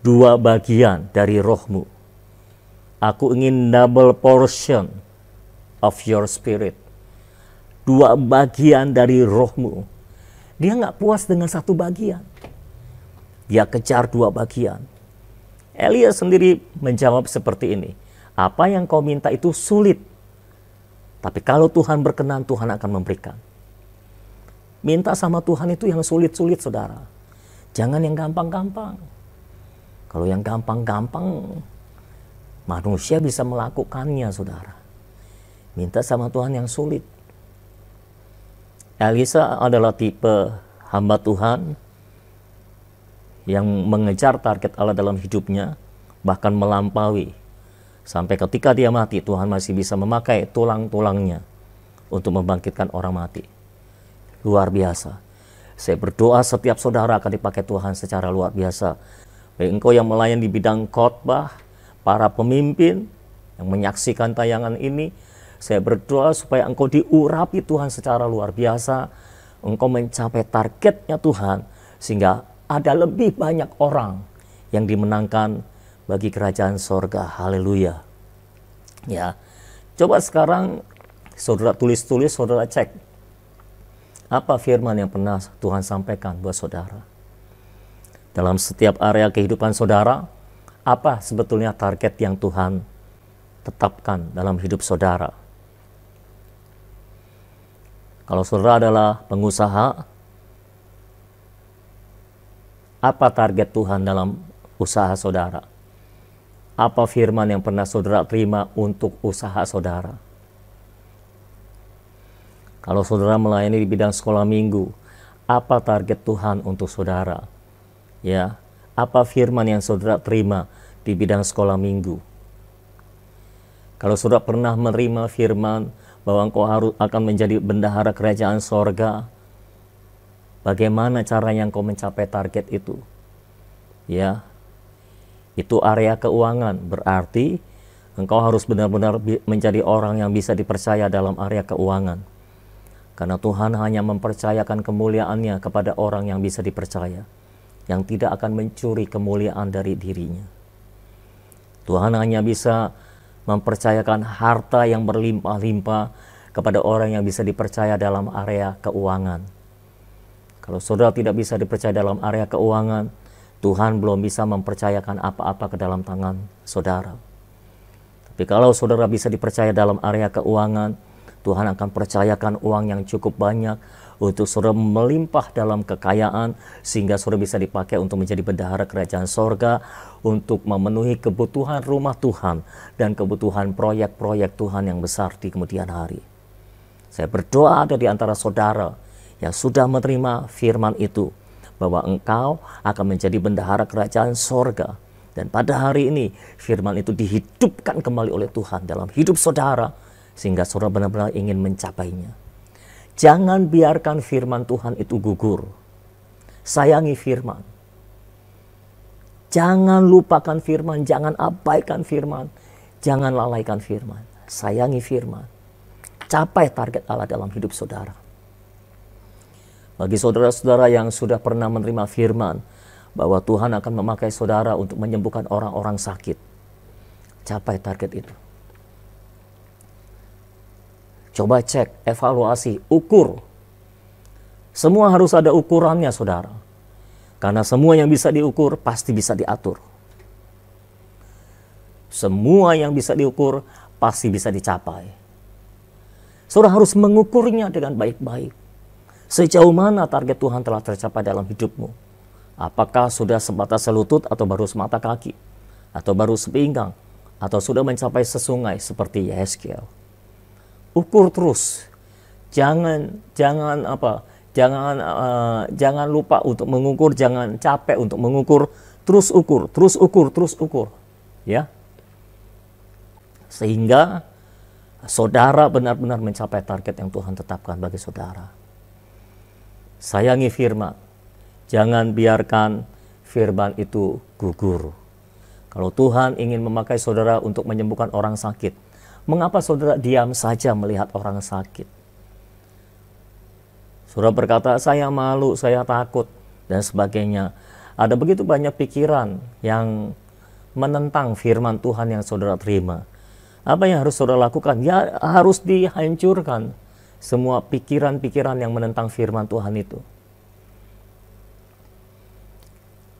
2 bagian dari rohmu. Aku ingin double portion of your spirit. 2 bagian dari rohmu. Dia nggak puas dengan 1 bagian. Dia kejar 2 bagian. Elia sendiri menjawab seperti ini. Apa yang kau minta itu sulit. Tapi kalau Tuhan berkenan, Tuhan akan memberikan. Minta sama Tuhan itu yang sulit-sulit, saudara. Jangan yang gampang-gampang. Kalau yang gampang-gampang, manusia bisa melakukannya, saudara. Minta sama Tuhan yang sulit. Elisa adalah tipe hamba Tuhan yang mengejar target Allah dalam hidupnya, bahkan melampaui. Sampai ketika dia mati, Tuhan masih bisa memakai tulang-tulangnya untuk membangkitkan orang mati. Luar biasa. Saya berdoa setiap saudara akan dipakai Tuhan secara luar biasa. Baik engkau yang melayani di bidang khotbah, para pemimpin yang menyaksikan tayangan ini, saya berdoa supaya engkau diurapi Tuhan secara luar biasa. Engkau mencapai targetnya Tuhan, sehingga ada lebih banyak orang yang dimenangkan bagi kerajaan sorga. Haleluya. Ya, coba sekarang saudara tulis-tulis, saudara cek. Apa firman yang pernah Tuhan sampaikan buat saudara? Dalam setiap area kehidupan saudara, apa sebetulnya target yang Tuhan tetapkan dalam hidup saudara? Kalau saudara adalah pengusaha, apa target Tuhan dalam usaha saudara? Apa firman yang pernah saudara terima untuk usaha saudara? Kalau saudara melayani di bidang sekolah minggu, apa target Tuhan untuk saudara? Ya, apa firman yang saudara terima di bidang sekolah minggu? Kalau saudara pernah menerima firman bahwa engkau akan menjadi bendahara kerajaan sorga, bagaimana caranya engkau mencapai target itu? Ya, itu area keuangan, berarti engkau harus benar-benar menjadi orang yang bisa dipercaya dalam area keuangan. Karena Tuhan hanya mempercayakan kemuliaannya kepada orang yang bisa dipercaya, yang tidak akan mencuri kemuliaan dari dirinya. Tuhan hanya bisa mempercayakan harta yang berlimpah-limpah kepada orang yang bisa dipercaya dalam area keuangan. Kalau saudara tidak bisa dipercaya dalam area keuangan, Tuhan belum bisa mempercayakan apa-apa ke dalam tangan saudara. Tapi kalau saudara bisa dipercaya dalam area keuangan, Tuhan akan percayakan uang yang cukup banyak untuk saudara melimpah dalam kekayaan, sehingga saudara bisa dipakai untuk menjadi bendahara kerajaan sorga, untuk memenuhi kebutuhan rumah Tuhan dan kebutuhan proyek-proyek Tuhan yang besar di kemudian hari. Saya berdoa ada di antara saudara yang sudah menerima firman itu, bahwa engkau akan menjadi bendahara kerajaan sorga. Dan pada hari ini firman itu dihidupkan kembali oleh Tuhan dalam hidup saudara, sehingga saudara benar-benar ingin mencapainya. Jangan biarkan firman Tuhan itu gugur. Sayangi firman. Jangan lupakan firman, jangan abaikan firman, jangan lalaikan firman. Sayangi firman. Capai target Allah dalam hidup saudara. Bagi saudara-saudara yang sudah pernah menerima firman bahwa Tuhan akan memakai saudara untuk menyembuhkan orang-orang sakit, capai target itu. Coba cek, evaluasi, ukur. Semua harus ada ukurannya, saudara. Karena semua yang bisa diukur pasti bisa diatur. Semua yang bisa diukur pasti bisa dicapai. Saudara harus mengukurnya dengan baik-baik. Sejauh mana target Tuhan telah tercapai dalam hidupmu? Apakah sudah sebatas selutut atau baru semata kaki? Atau baru sepinggang? Atau sudah mencapai sesungai seperti Yehezkiel? Ukur terus. Jangan lupa untuk mengukur, jangan capek untuk mengukur, terus ukur, ya. Sehingga saudara benar-benar mencapai target yang Tuhan tetapkan bagi saudara. Sayangi firman. Jangan biarkan firman itu gugur. Kalau Tuhan ingin memakai saudara untuk menyembuhkan orang sakit, mengapa saudara diam saja melihat orang sakit? Saudara berkata, saya malu, saya takut, dan sebagainya. Ada begitu banyak pikiran yang menentang firman Tuhan yang saudara terima. Apa yang harus saudara lakukan? Ya, harus dihancurkan semua pikiran-pikiran yang menentang firman Tuhan itu.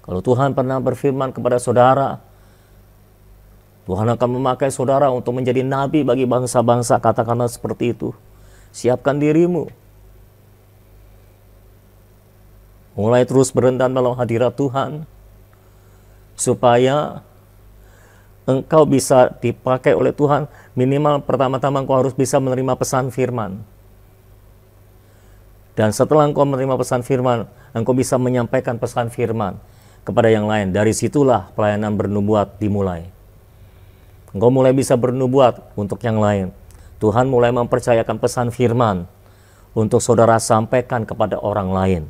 Kalau Tuhan pernah berfirman kepada saudara, Tuhan akan memakai saudara untuk menjadi nabi bagi bangsa-bangsa, katakanlah seperti itu. Siapkan dirimu. Mulai terus berendam dalam hadirat Tuhan, supaya engkau bisa dipakai oleh Tuhan. Minimal pertama-tama engkau harus bisa menerima pesan firman. Dan setelah engkau menerima pesan firman, engkau bisa menyampaikan pesan firman kepada yang lain. Dari situlah pelayanan bernubuat dimulai. Engkau mulai bisa bernubuat untuk yang lain. Tuhan mulai mempercayakan pesan firman untuk saudara sampaikan kepada orang lain.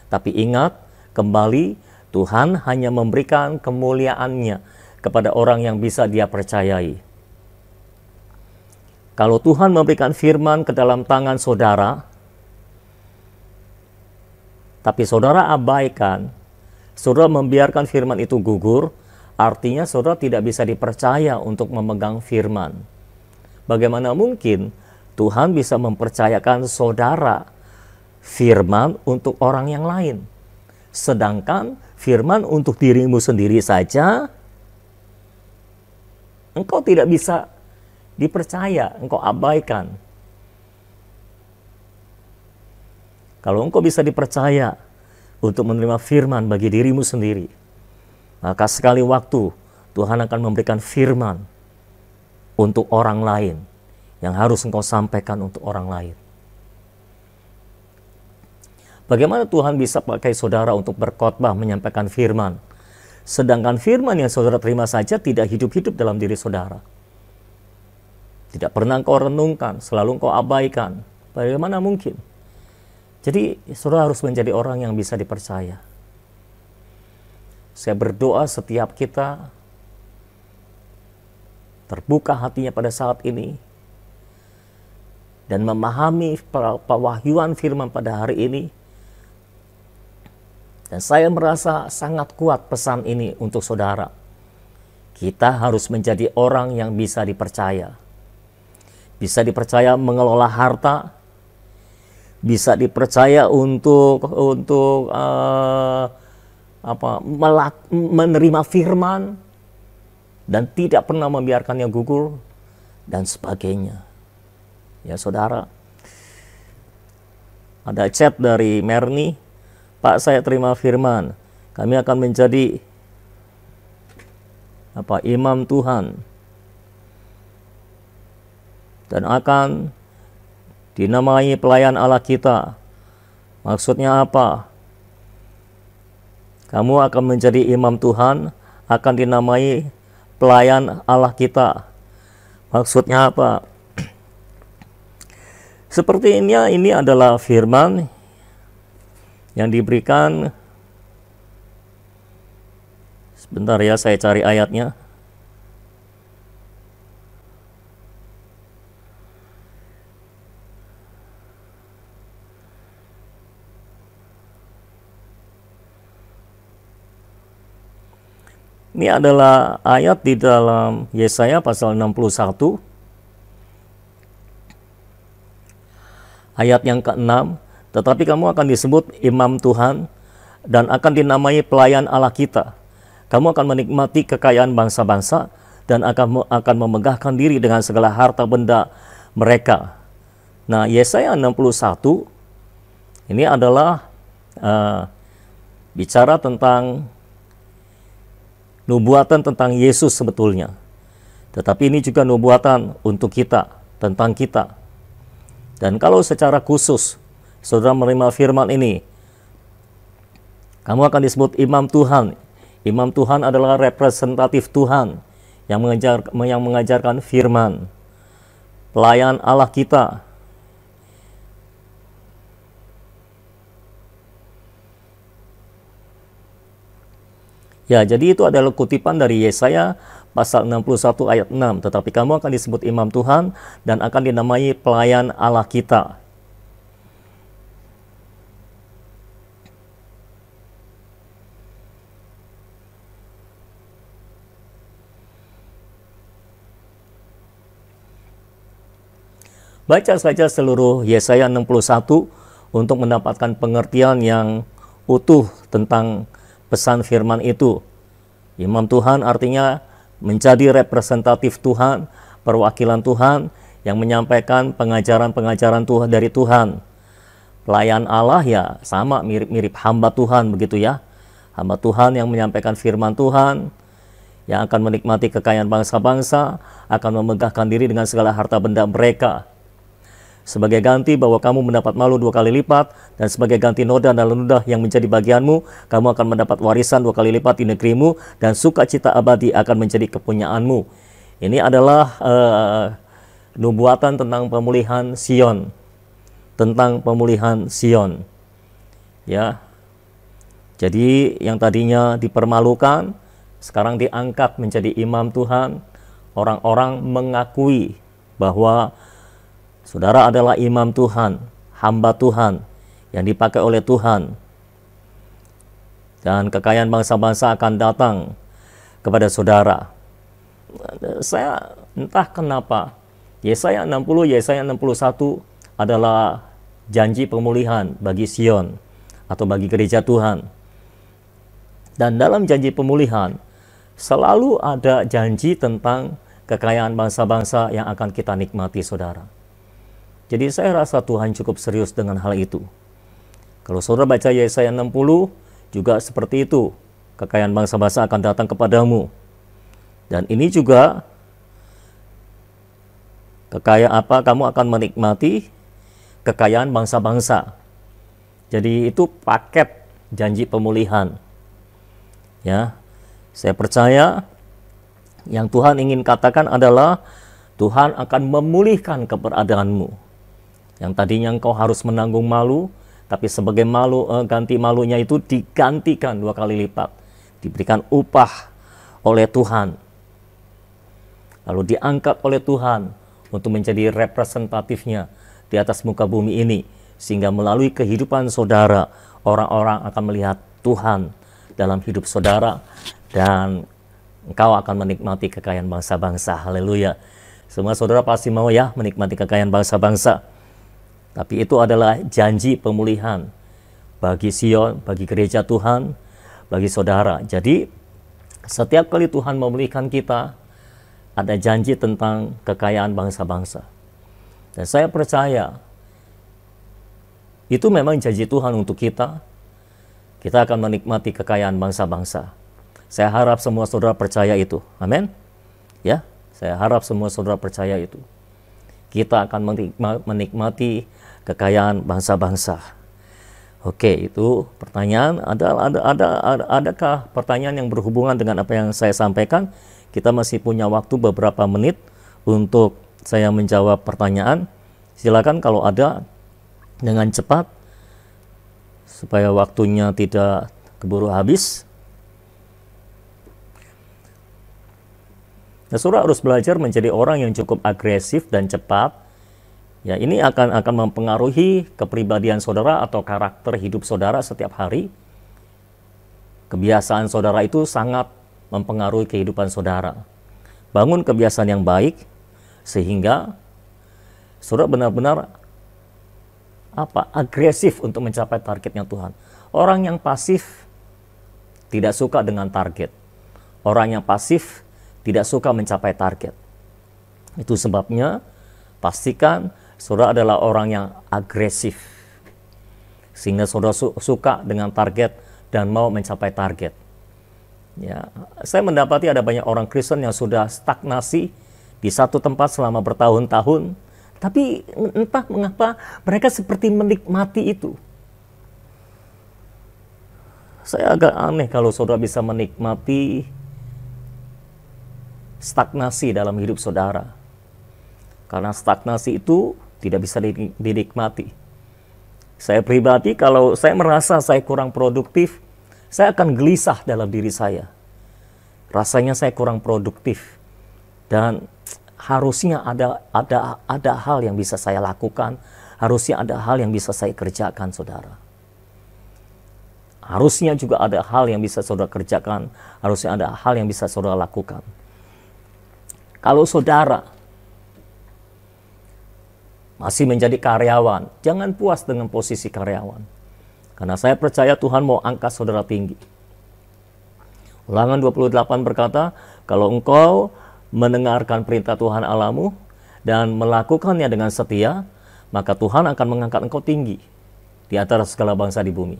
Tapi ingat, kembali Tuhan hanya memberikan kemuliaannya kepada orang yang bisa dia percayai. Kalau Tuhan memberikan firman ke dalam tangan saudara, tapi saudara abaikan, saudara membiarkan firman itu gugur, artinya saudara tidak bisa dipercaya untuk memegang firman. Bagaimana mungkin Tuhan bisa mempercayakan saudara firman untuk orang yang lain, sedangkan firman untuk dirimu sendiri saja engkau tidak bisa dipercaya, engkau abaikan. Kalau engkau bisa dipercaya untuk menerima firman bagi dirimu sendiri, maka sekali waktu Tuhan akan memberikan firman untuk orang lain yang harus engkau sampaikan untuk orang lain. Bagaimana Tuhan bisa pakai saudara untuk berkhotbah menyampaikan firman, sedangkan firman yang saudara terima saja tidak hidup-hidup dalam diri saudara? Tidak pernah engkau renungkan, selalu engkau abaikan. Bagaimana mungkin? Jadi saudara harus menjadi orang yang bisa dipercaya. Saya berdoa setiap kita terbuka hatinya pada saat ini dan memahami pewahyuan firman pada hari ini. Dan saya merasa sangat kuat pesan ini untuk saudara. Kita harus menjadi orang yang bisa dipercaya. Bisa dipercaya mengelola harta, bisa dipercaya untuk menerima firman dan tidak pernah membiarkannya gugur dan sebagainya. Ya saudara, ada chat dari Merni, Pak, saya terima firman, kami akan menjadi imam Tuhan dan akan dinamai pelayan Allah kita. Maksudnya apa? Kamu akan menjadi imam Tuhan, akan dinamai pelayan Allah kita. Maksudnya apa? Sepertinya ini adalah firman yang diberikan. Sebentar ya, saya cari ayatnya. Ini adalah ayat di dalam Yesaya pasal 61, ayat yang ke-6. Tetapi kamu akan disebut imam Tuhan dan akan dinamai pelayan Allah kita. Kamu akan menikmati kekayaan bangsa-bangsa dan akan memegahkan diri dengan segala harta benda mereka. Nah, Yesaya 61 ini adalah bicara tentang nubuatan tentang Yesus sebetulnya. Tetapi ini juga nubuatan untuk kita, tentang kita. Dan kalau secara khusus saudara menerima firman ini, kamu akan disebut imam Tuhan. Imam Tuhan adalah representatif Tuhan yang mengajarkan firman. Pelayan Allah kita. Ya, jadi itu adalah kutipan dari Yesaya pasal 61 ayat 6. Tetapi kamu akan disebut imam Tuhan dan akan dinamai pelayan Allah kita. Baca saja seluruh Yesaya 61 untuk mendapatkan pengertian yang utuh tentang pesan firman itu. Imam Tuhan artinya menjadi representatif Tuhan, perwakilan Tuhan yang menyampaikan pengajaran-pengajaran Tuhan dari Tuhan. Pelayan Allah ya sama, mirip-mirip hamba Tuhan begitu ya. Hamba Tuhan yang menyampaikan firman Tuhan, yang akan menikmati kekayaan bangsa-bangsa, akan memegahkan diri dengan segala harta benda mereka. Sebagai ganti bahwa kamu mendapat malu 2 kali lipat, dan sebagai ganti noda dan ludah yang menjadi bagianmu, kamu akan mendapat warisan 2 kali lipat di negerimu, dan sukacita abadi akan menjadi kepunyaanmu. Ini adalah nubuatan tentang pemulihan Sion, tentang pemulihan Sion. Ya, jadi yang tadinya dipermalukan, sekarang diangkat menjadi imam Tuhan. Orang-orang mengakui bahwa saudara adalah imam Tuhan, hamba Tuhan yang dipakai oleh Tuhan. Dan kekayaan bangsa-bangsa akan datang kepada saudara. Saya entah kenapa Yesaya 60, Yesaya 61 adalah janji pemulihan bagi Sion atau bagi gereja Tuhan. Dan dalam janji pemulihan selalu ada janji tentang kekayaan bangsa-bangsa yang akan kita nikmati, saudara. Jadi saya rasa Tuhan cukup serius dengan hal itu. Kalau saudara baca Yesaya 60, juga seperti itu. Kekayaan bangsa-bangsa akan datang kepadamu. Dan ini juga kamu akan menikmati kekayaan bangsa-bangsa. Jadi itu paket janji pemulihan. Ya, saya percaya yang Tuhan ingin katakan adalah Tuhan akan memulihkan keberadaanmu. Yang tadinya engkau harus menanggung malu, tapi sebagai ganti malunya itu digantikan 2 kali lipat. Diberikan upah oleh Tuhan. Lalu diangkat oleh Tuhan untuk menjadi representatifnya di atas muka bumi ini. Sehingga melalui kehidupan saudara, orang-orang akan melihat Tuhan dalam hidup saudara. Dan engkau akan menikmati kekayaan bangsa-bangsa. Haleluya. Semua saudara pasti mau ya menikmati kekayaan bangsa-bangsa. Tapi itu adalah janji pemulihan bagi Sion, bagi gereja Tuhan, bagi saudara. Jadi setiap kali Tuhan memulihkan kita, ada janji tentang kekayaan bangsa-bangsa. Dan saya percaya itu memang janji Tuhan untuk kita. Kita akan menikmati kekayaan bangsa-bangsa. Saya harap semua saudara percaya itu. Amin. Ya, saya harap semua saudara percaya itu. Kita akan menikmati kekayaan bangsa-bangsa. Oke, itu pertanyaan. Adakah pertanyaan yang berhubungan dengan apa yang saya sampaikan? Kita masih punya waktu beberapa menit untuk saya menjawab pertanyaan. Silakan kalau ada dengan cepat supaya waktunya tidak keburu habis. Nah, saudara harus belajar menjadi orang yang cukup agresif dan cepat. Ya, ini akan mempengaruhi kepribadian saudara atau karakter hidup saudara setiap hari. Kebiasaan saudara itu sangat mempengaruhi kehidupan saudara. Bangun kebiasaan yang baik sehingga saudara benar-benar agresif untuk mencapai targetnya Tuhan. Orang yang pasif tidak suka dengan target. Orang yang pasif tidak suka mencapai target. Itu sebabnya pastikan saudara adalah orang yang agresif. Sehingga saudara suka dengan target dan mau mencapai target. Ya, saya mendapati ada banyak orang Kristen yang sudah stagnasi di satu tempat selama bertahun-tahun, tapi entah mengapa mereka seperti menikmati itu. Saya agak aneh kalau saudara bisa menikmati stagnasi dalam hidup saudara. Karena stagnasi itu tidak bisa dinikmati. Saya pribadi kalau saya merasa saya kurang produktif, saya akan gelisah dalam diri saya. Rasanya saya kurang produktif. Dan harusnya ada hal yang bisa saya lakukan, harusnya ada hal yang bisa saya kerjakan, saudara. Harusnya juga ada hal yang bisa saudara kerjakan, harusnya ada hal yang bisa saudara lakukan. Kalau saudara masih menjadi karyawan, jangan puas dengan posisi karyawan. Karena saya percaya Tuhan mau angkat saudara tinggi. Ulangan 28 berkata, kalau engkau mendengarkan perintah Tuhan Allahmu dan melakukannya dengan setia, maka Tuhan akan mengangkat engkau tinggi di antara segala bangsa di bumi.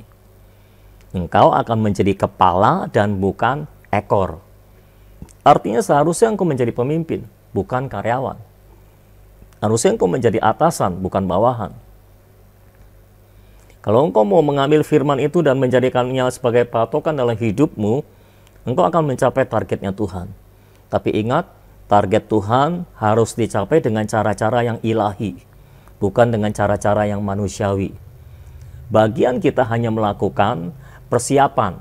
Engkau akan menjadi kepala dan bukan ekor. Artinya seharusnya engkau menjadi pemimpin, bukan karyawan. Harusnya engkau menjadi atasan, bukan bawahan. Kalau engkau mau mengambil firman itu dan menjadikannya sebagai patokan dalam hidupmu, engkau akan mencapai targetnya Tuhan. Tapi ingat, target Tuhan harus dicapai dengan cara-cara yang ilahi, bukan dengan cara-cara yang manusiawi. Bagian kita hanya melakukan persiapan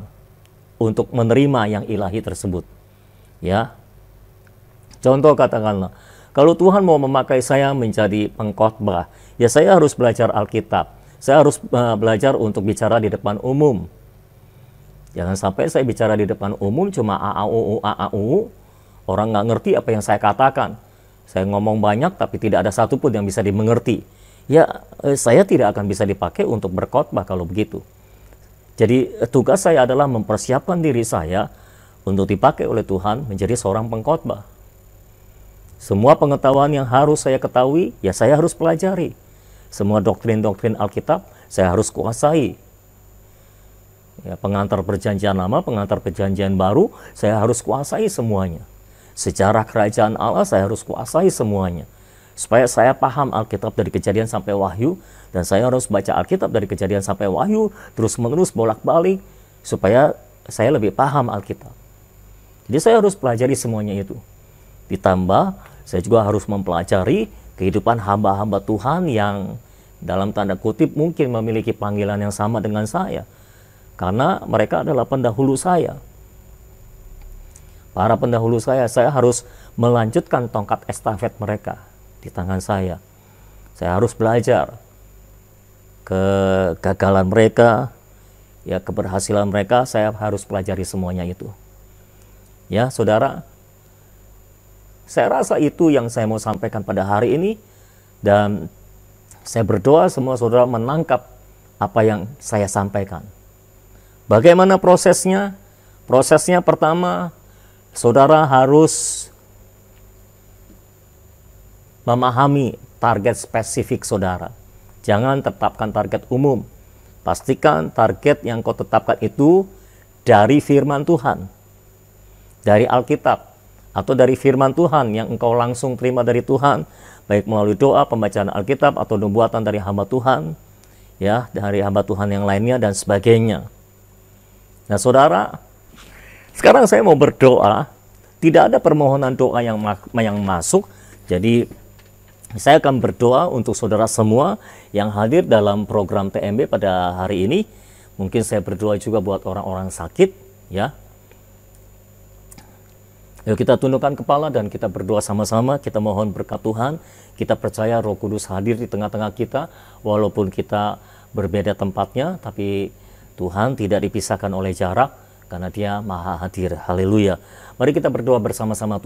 untuk menerima yang ilahi tersebut. Ya, contoh katakanlah, kalau Tuhan mau memakai saya menjadi pengkhotbah, ya saya harus belajar Alkitab. Saya harus belajar untuk bicara di depan umum. Jangan sampai saya bicara di depan umum cuma AAUU, orang nggak ngerti apa yang saya katakan. Saya ngomong banyak tapi tidak ada satupun yang bisa dimengerti. Ya, saya tidak akan bisa dipakai untuk berkhotbah kalau begitu. Jadi tugas saya adalah mempersiapkan diri saya untuk dipakai oleh Tuhan menjadi seorang pengkhotbah. Semua pengetahuan yang harus saya ketahui, ya saya harus pelajari. Semua doktrin-doktrin Alkitab, saya harus kuasai. Ya, pengantar perjanjian lama, pengantar perjanjian baru, saya harus kuasai semuanya. Sejarah kerajaan Allah, saya harus kuasai semuanya. Supaya saya paham Alkitab dari Kejadian sampai Wahyu, dan saya harus baca Alkitab dari Kejadian sampai Wahyu, terus-menerus bolak-balik, supaya saya lebih paham Alkitab. Jadi saya harus pelajari semuanya itu. Ditambah, saya juga harus mempelajari kehidupan hamba-hamba Tuhan yang dalam tanda kutip mungkin memiliki panggilan yang sama dengan saya. Karena mereka adalah pendahulu saya. Para pendahulu saya harus melanjutkan tongkat estafet mereka di tangan saya. Saya harus belajar kegagalan mereka, ya keberhasilan mereka, saya harus pelajari semuanya itu. Ya, saudara, saya rasa itu yang saya mau sampaikan pada hari ini, dan saya berdoa semua saudara menangkap apa yang saya sampaikan. Bagaimana prosesnya? Prosesnya pertama, saudara harus memahami target spesifik saudara. Jangan tetapkan target umum. Pastikan target yang kau tetapkan itu dari firman Tuhan, dari Alkitab, atau dari firman Tuhan yang engkau langsung terima dari Tuhan, baik melalui doa, pembacaan Alkitab, atau nubuatan dari hamba Tuhan, ya, dari hamba Tuhan yang lainnya, dan sebagainya. Nah, saudara, sekarang saya mau berdoa. Tidak ada permohonan doa yang masuk, jadi Saya akan berdoa untuk saudara semua yang hadir dalam program TMB pada hari ini. Mungkin saya berdoa juga buat orang-orang sakit, ya. Yuk kita tundukkan kepala dan kita berdoa sama-sama. Kita mohon berkat Tuhan. Kita percaya Roh Kudus hadir di tengah-tengah kita. Walaupun kita berbeda tempatnya, tapi Tuhan tidak dipisahkan oleh jarak, karena Dia Maha Hadir. Haleluya. Mari kita berdoa bersama-sama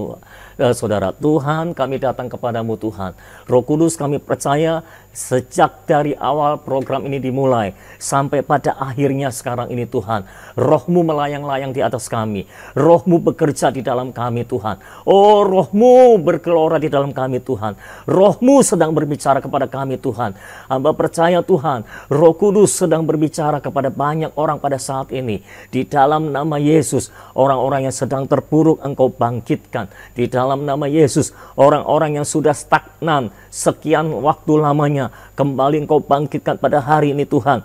saudara. Tuhan, kami datang kepadamu Tuhan. Roh Kudus, kami percaya sejak dari awal program ini dimulai sampai pada akhirnya sekarang ini Tuhan, Roh-Mu melayang-layang di atas kami. Roh-Mu bekerja di dalam kami Tuhan. Oh, Roh-Mu bergelora di dalam kami Tuhan. Roh-Mu sedang berbicara kepada kami Tuhan. Hamba percaya Tuhan, Roh Kudus sedang berbicara kepada banyak orang pada saat ini. Di dalam nama Yesus, orang-orang yang sedang terpuruk Engkau bangkitkan. Di dalam nama Yesus, orang-orang yang sudah stagnan sekian waktu lamanya, kembali Engkau bangkitkan pada hari ini Tuhan.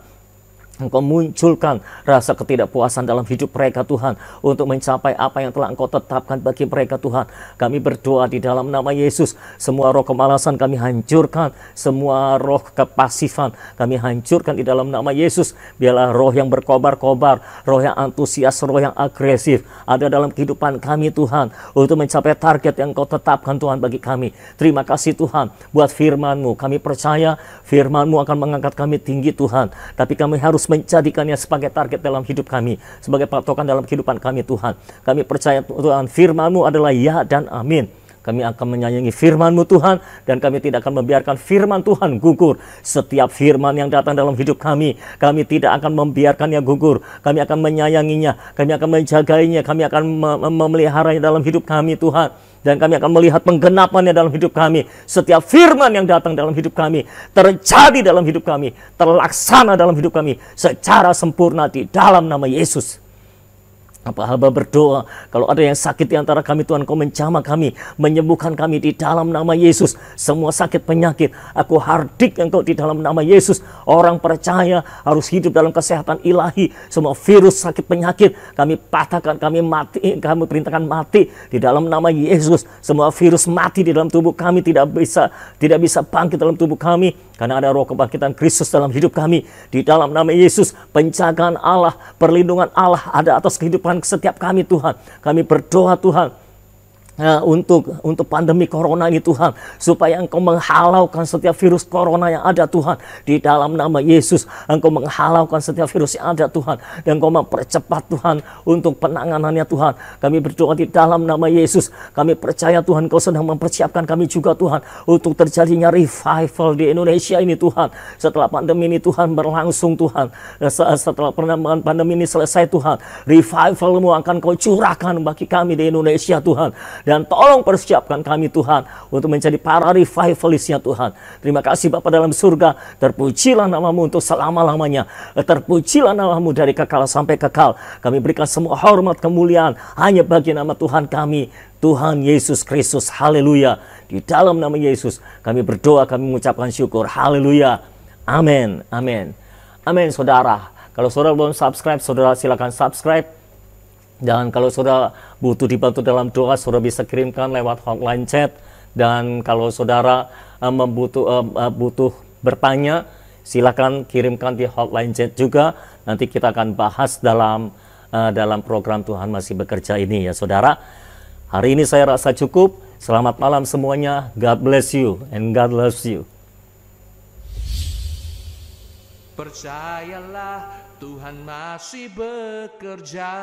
Engkau munculkan rasa ketidakpuasan dalam hidup mereka Tuhan, untuk mencapai apa yang telah Engkau tetapkan bagi mereka Tuhan. Kami berdoa di dalam nama Yesus, semua roh kemalasan kami hancurkan, semua roh kepasifan kami hancurkan di dalam nama Yesus. Biarlah roh yang berkobar-kobar, roh yang antusias, roh yang agresif ada dalam kehidupan kami Tuhan, untuk mencapai target yang Engkau tetapkan Tuhan bagi kami. Terima kasih Tuhan buat firman-Mu. Kami percaya firman-Mu akan mengangkat kami tinggi Tuhan, tapi kami harus menjadikannya sebagai target dalam hidup kami, sebagai patokan dalam kehidupan kami Tuhan. Kami percaya Tuhan, firman-Mu adalah ya dan amin. Kami akan menyayangi firman-Mu Tuhan, dan kami tidak akan membiarkan firman Tuhan gugur. Setiap firman yang datang dalam hidup kami tidak akan membiarkannya gugur. Kami akan menyayanginya, kami akan menjagainya, kami akan memeliharanya dalam hidup kami Tuhan. Dan kami akan melihat penggenapannya dalam hidup kami. Setiap firman yang datang dalam hidup kami terjadi dalam hidup kami, terlaksana dalam hidup kami secara sempurna di dalam nama Yesus. Hamba berdoa, kalau ada yang sakit di antara kami Tuhan, Kau menjamah kami, menyembuhkan kami di dalam nama Yesus. Semua sakit penyakit, aku hardik Engkau di dalam nama Yesus. Orang percaya harus hidup dalam kesehatan ilahi. Semua virus sakit penyakit kami patahkan, kami perintahkan mati di dalam nama Yesus. Semua virus mati di dalam tubuh kami, tidak bisa bangkit dalam tubuh kami, karena ada roh kebangkitan Kristus dalam hidup kami. Di dalam nama Yesus, penjagaan Allah, perlindungan Allah ada atas kehidupan setiap kami Tuhan. Kami berdoa Tuhan, untuk pandemi corona ini Tuhan, supaya Engkau menghalaukan setiap virus corona yang ada Tuhan. Di dalam nama Yesus, Engkau menghalaukan setiap virus yang ada Tuhan, dan Engkau mempercepat Tuhan untuk penanganannya Tuhan. Kami berdoa di dalam nama Yesus. Kami percaya Tuhan, Engkau sedang mempersiapkan kami juga Tuhan, untuk terjadinya revival di Indonesia ini Tuhan. Setelah pandemi ini Tuhan berlangsung Tuhan, setelah pandemi ini selesai Tuhan, revival-Mu akan Kau curahkan bagi kami di Indonesia Tuhan. Dan tolong persiapkan kami Tuhan, untuk menjadi para revivalistnya Tuhan. Terima kasih Bapa dalam surga. Terpujilah nama-Mu untuk selama-lamanya. Terpujilah nama-Mu dari kekal sampai kekal. Kami berikan semua hormat kemuliaan hanya bagi nama Tuhan kami, Tuhan Yesus Kristus. Haleluya. Di dalam nama Yesus kami berdoa, kami mengucapkan syukur. Haleluya. Amin. Amin. Amin saudara. Kalau saudara belum subscribe, saudara silakan subscribe. Dan kalau saudara butuh dibantu dalam doa, saudara bisa kirimkan lewat hotline chat. Dan kalau saudara butuh bertanya, silakan kirimkan di hotline chat juga. Nanti kita akan bahas dalam program Tuhan Masih Bekerja ini ya saudara. Hari ini saya rasa cukup. Selamat malam semuanya. God bless you and God loves you. Percayalah, Tuhan masih bekerja.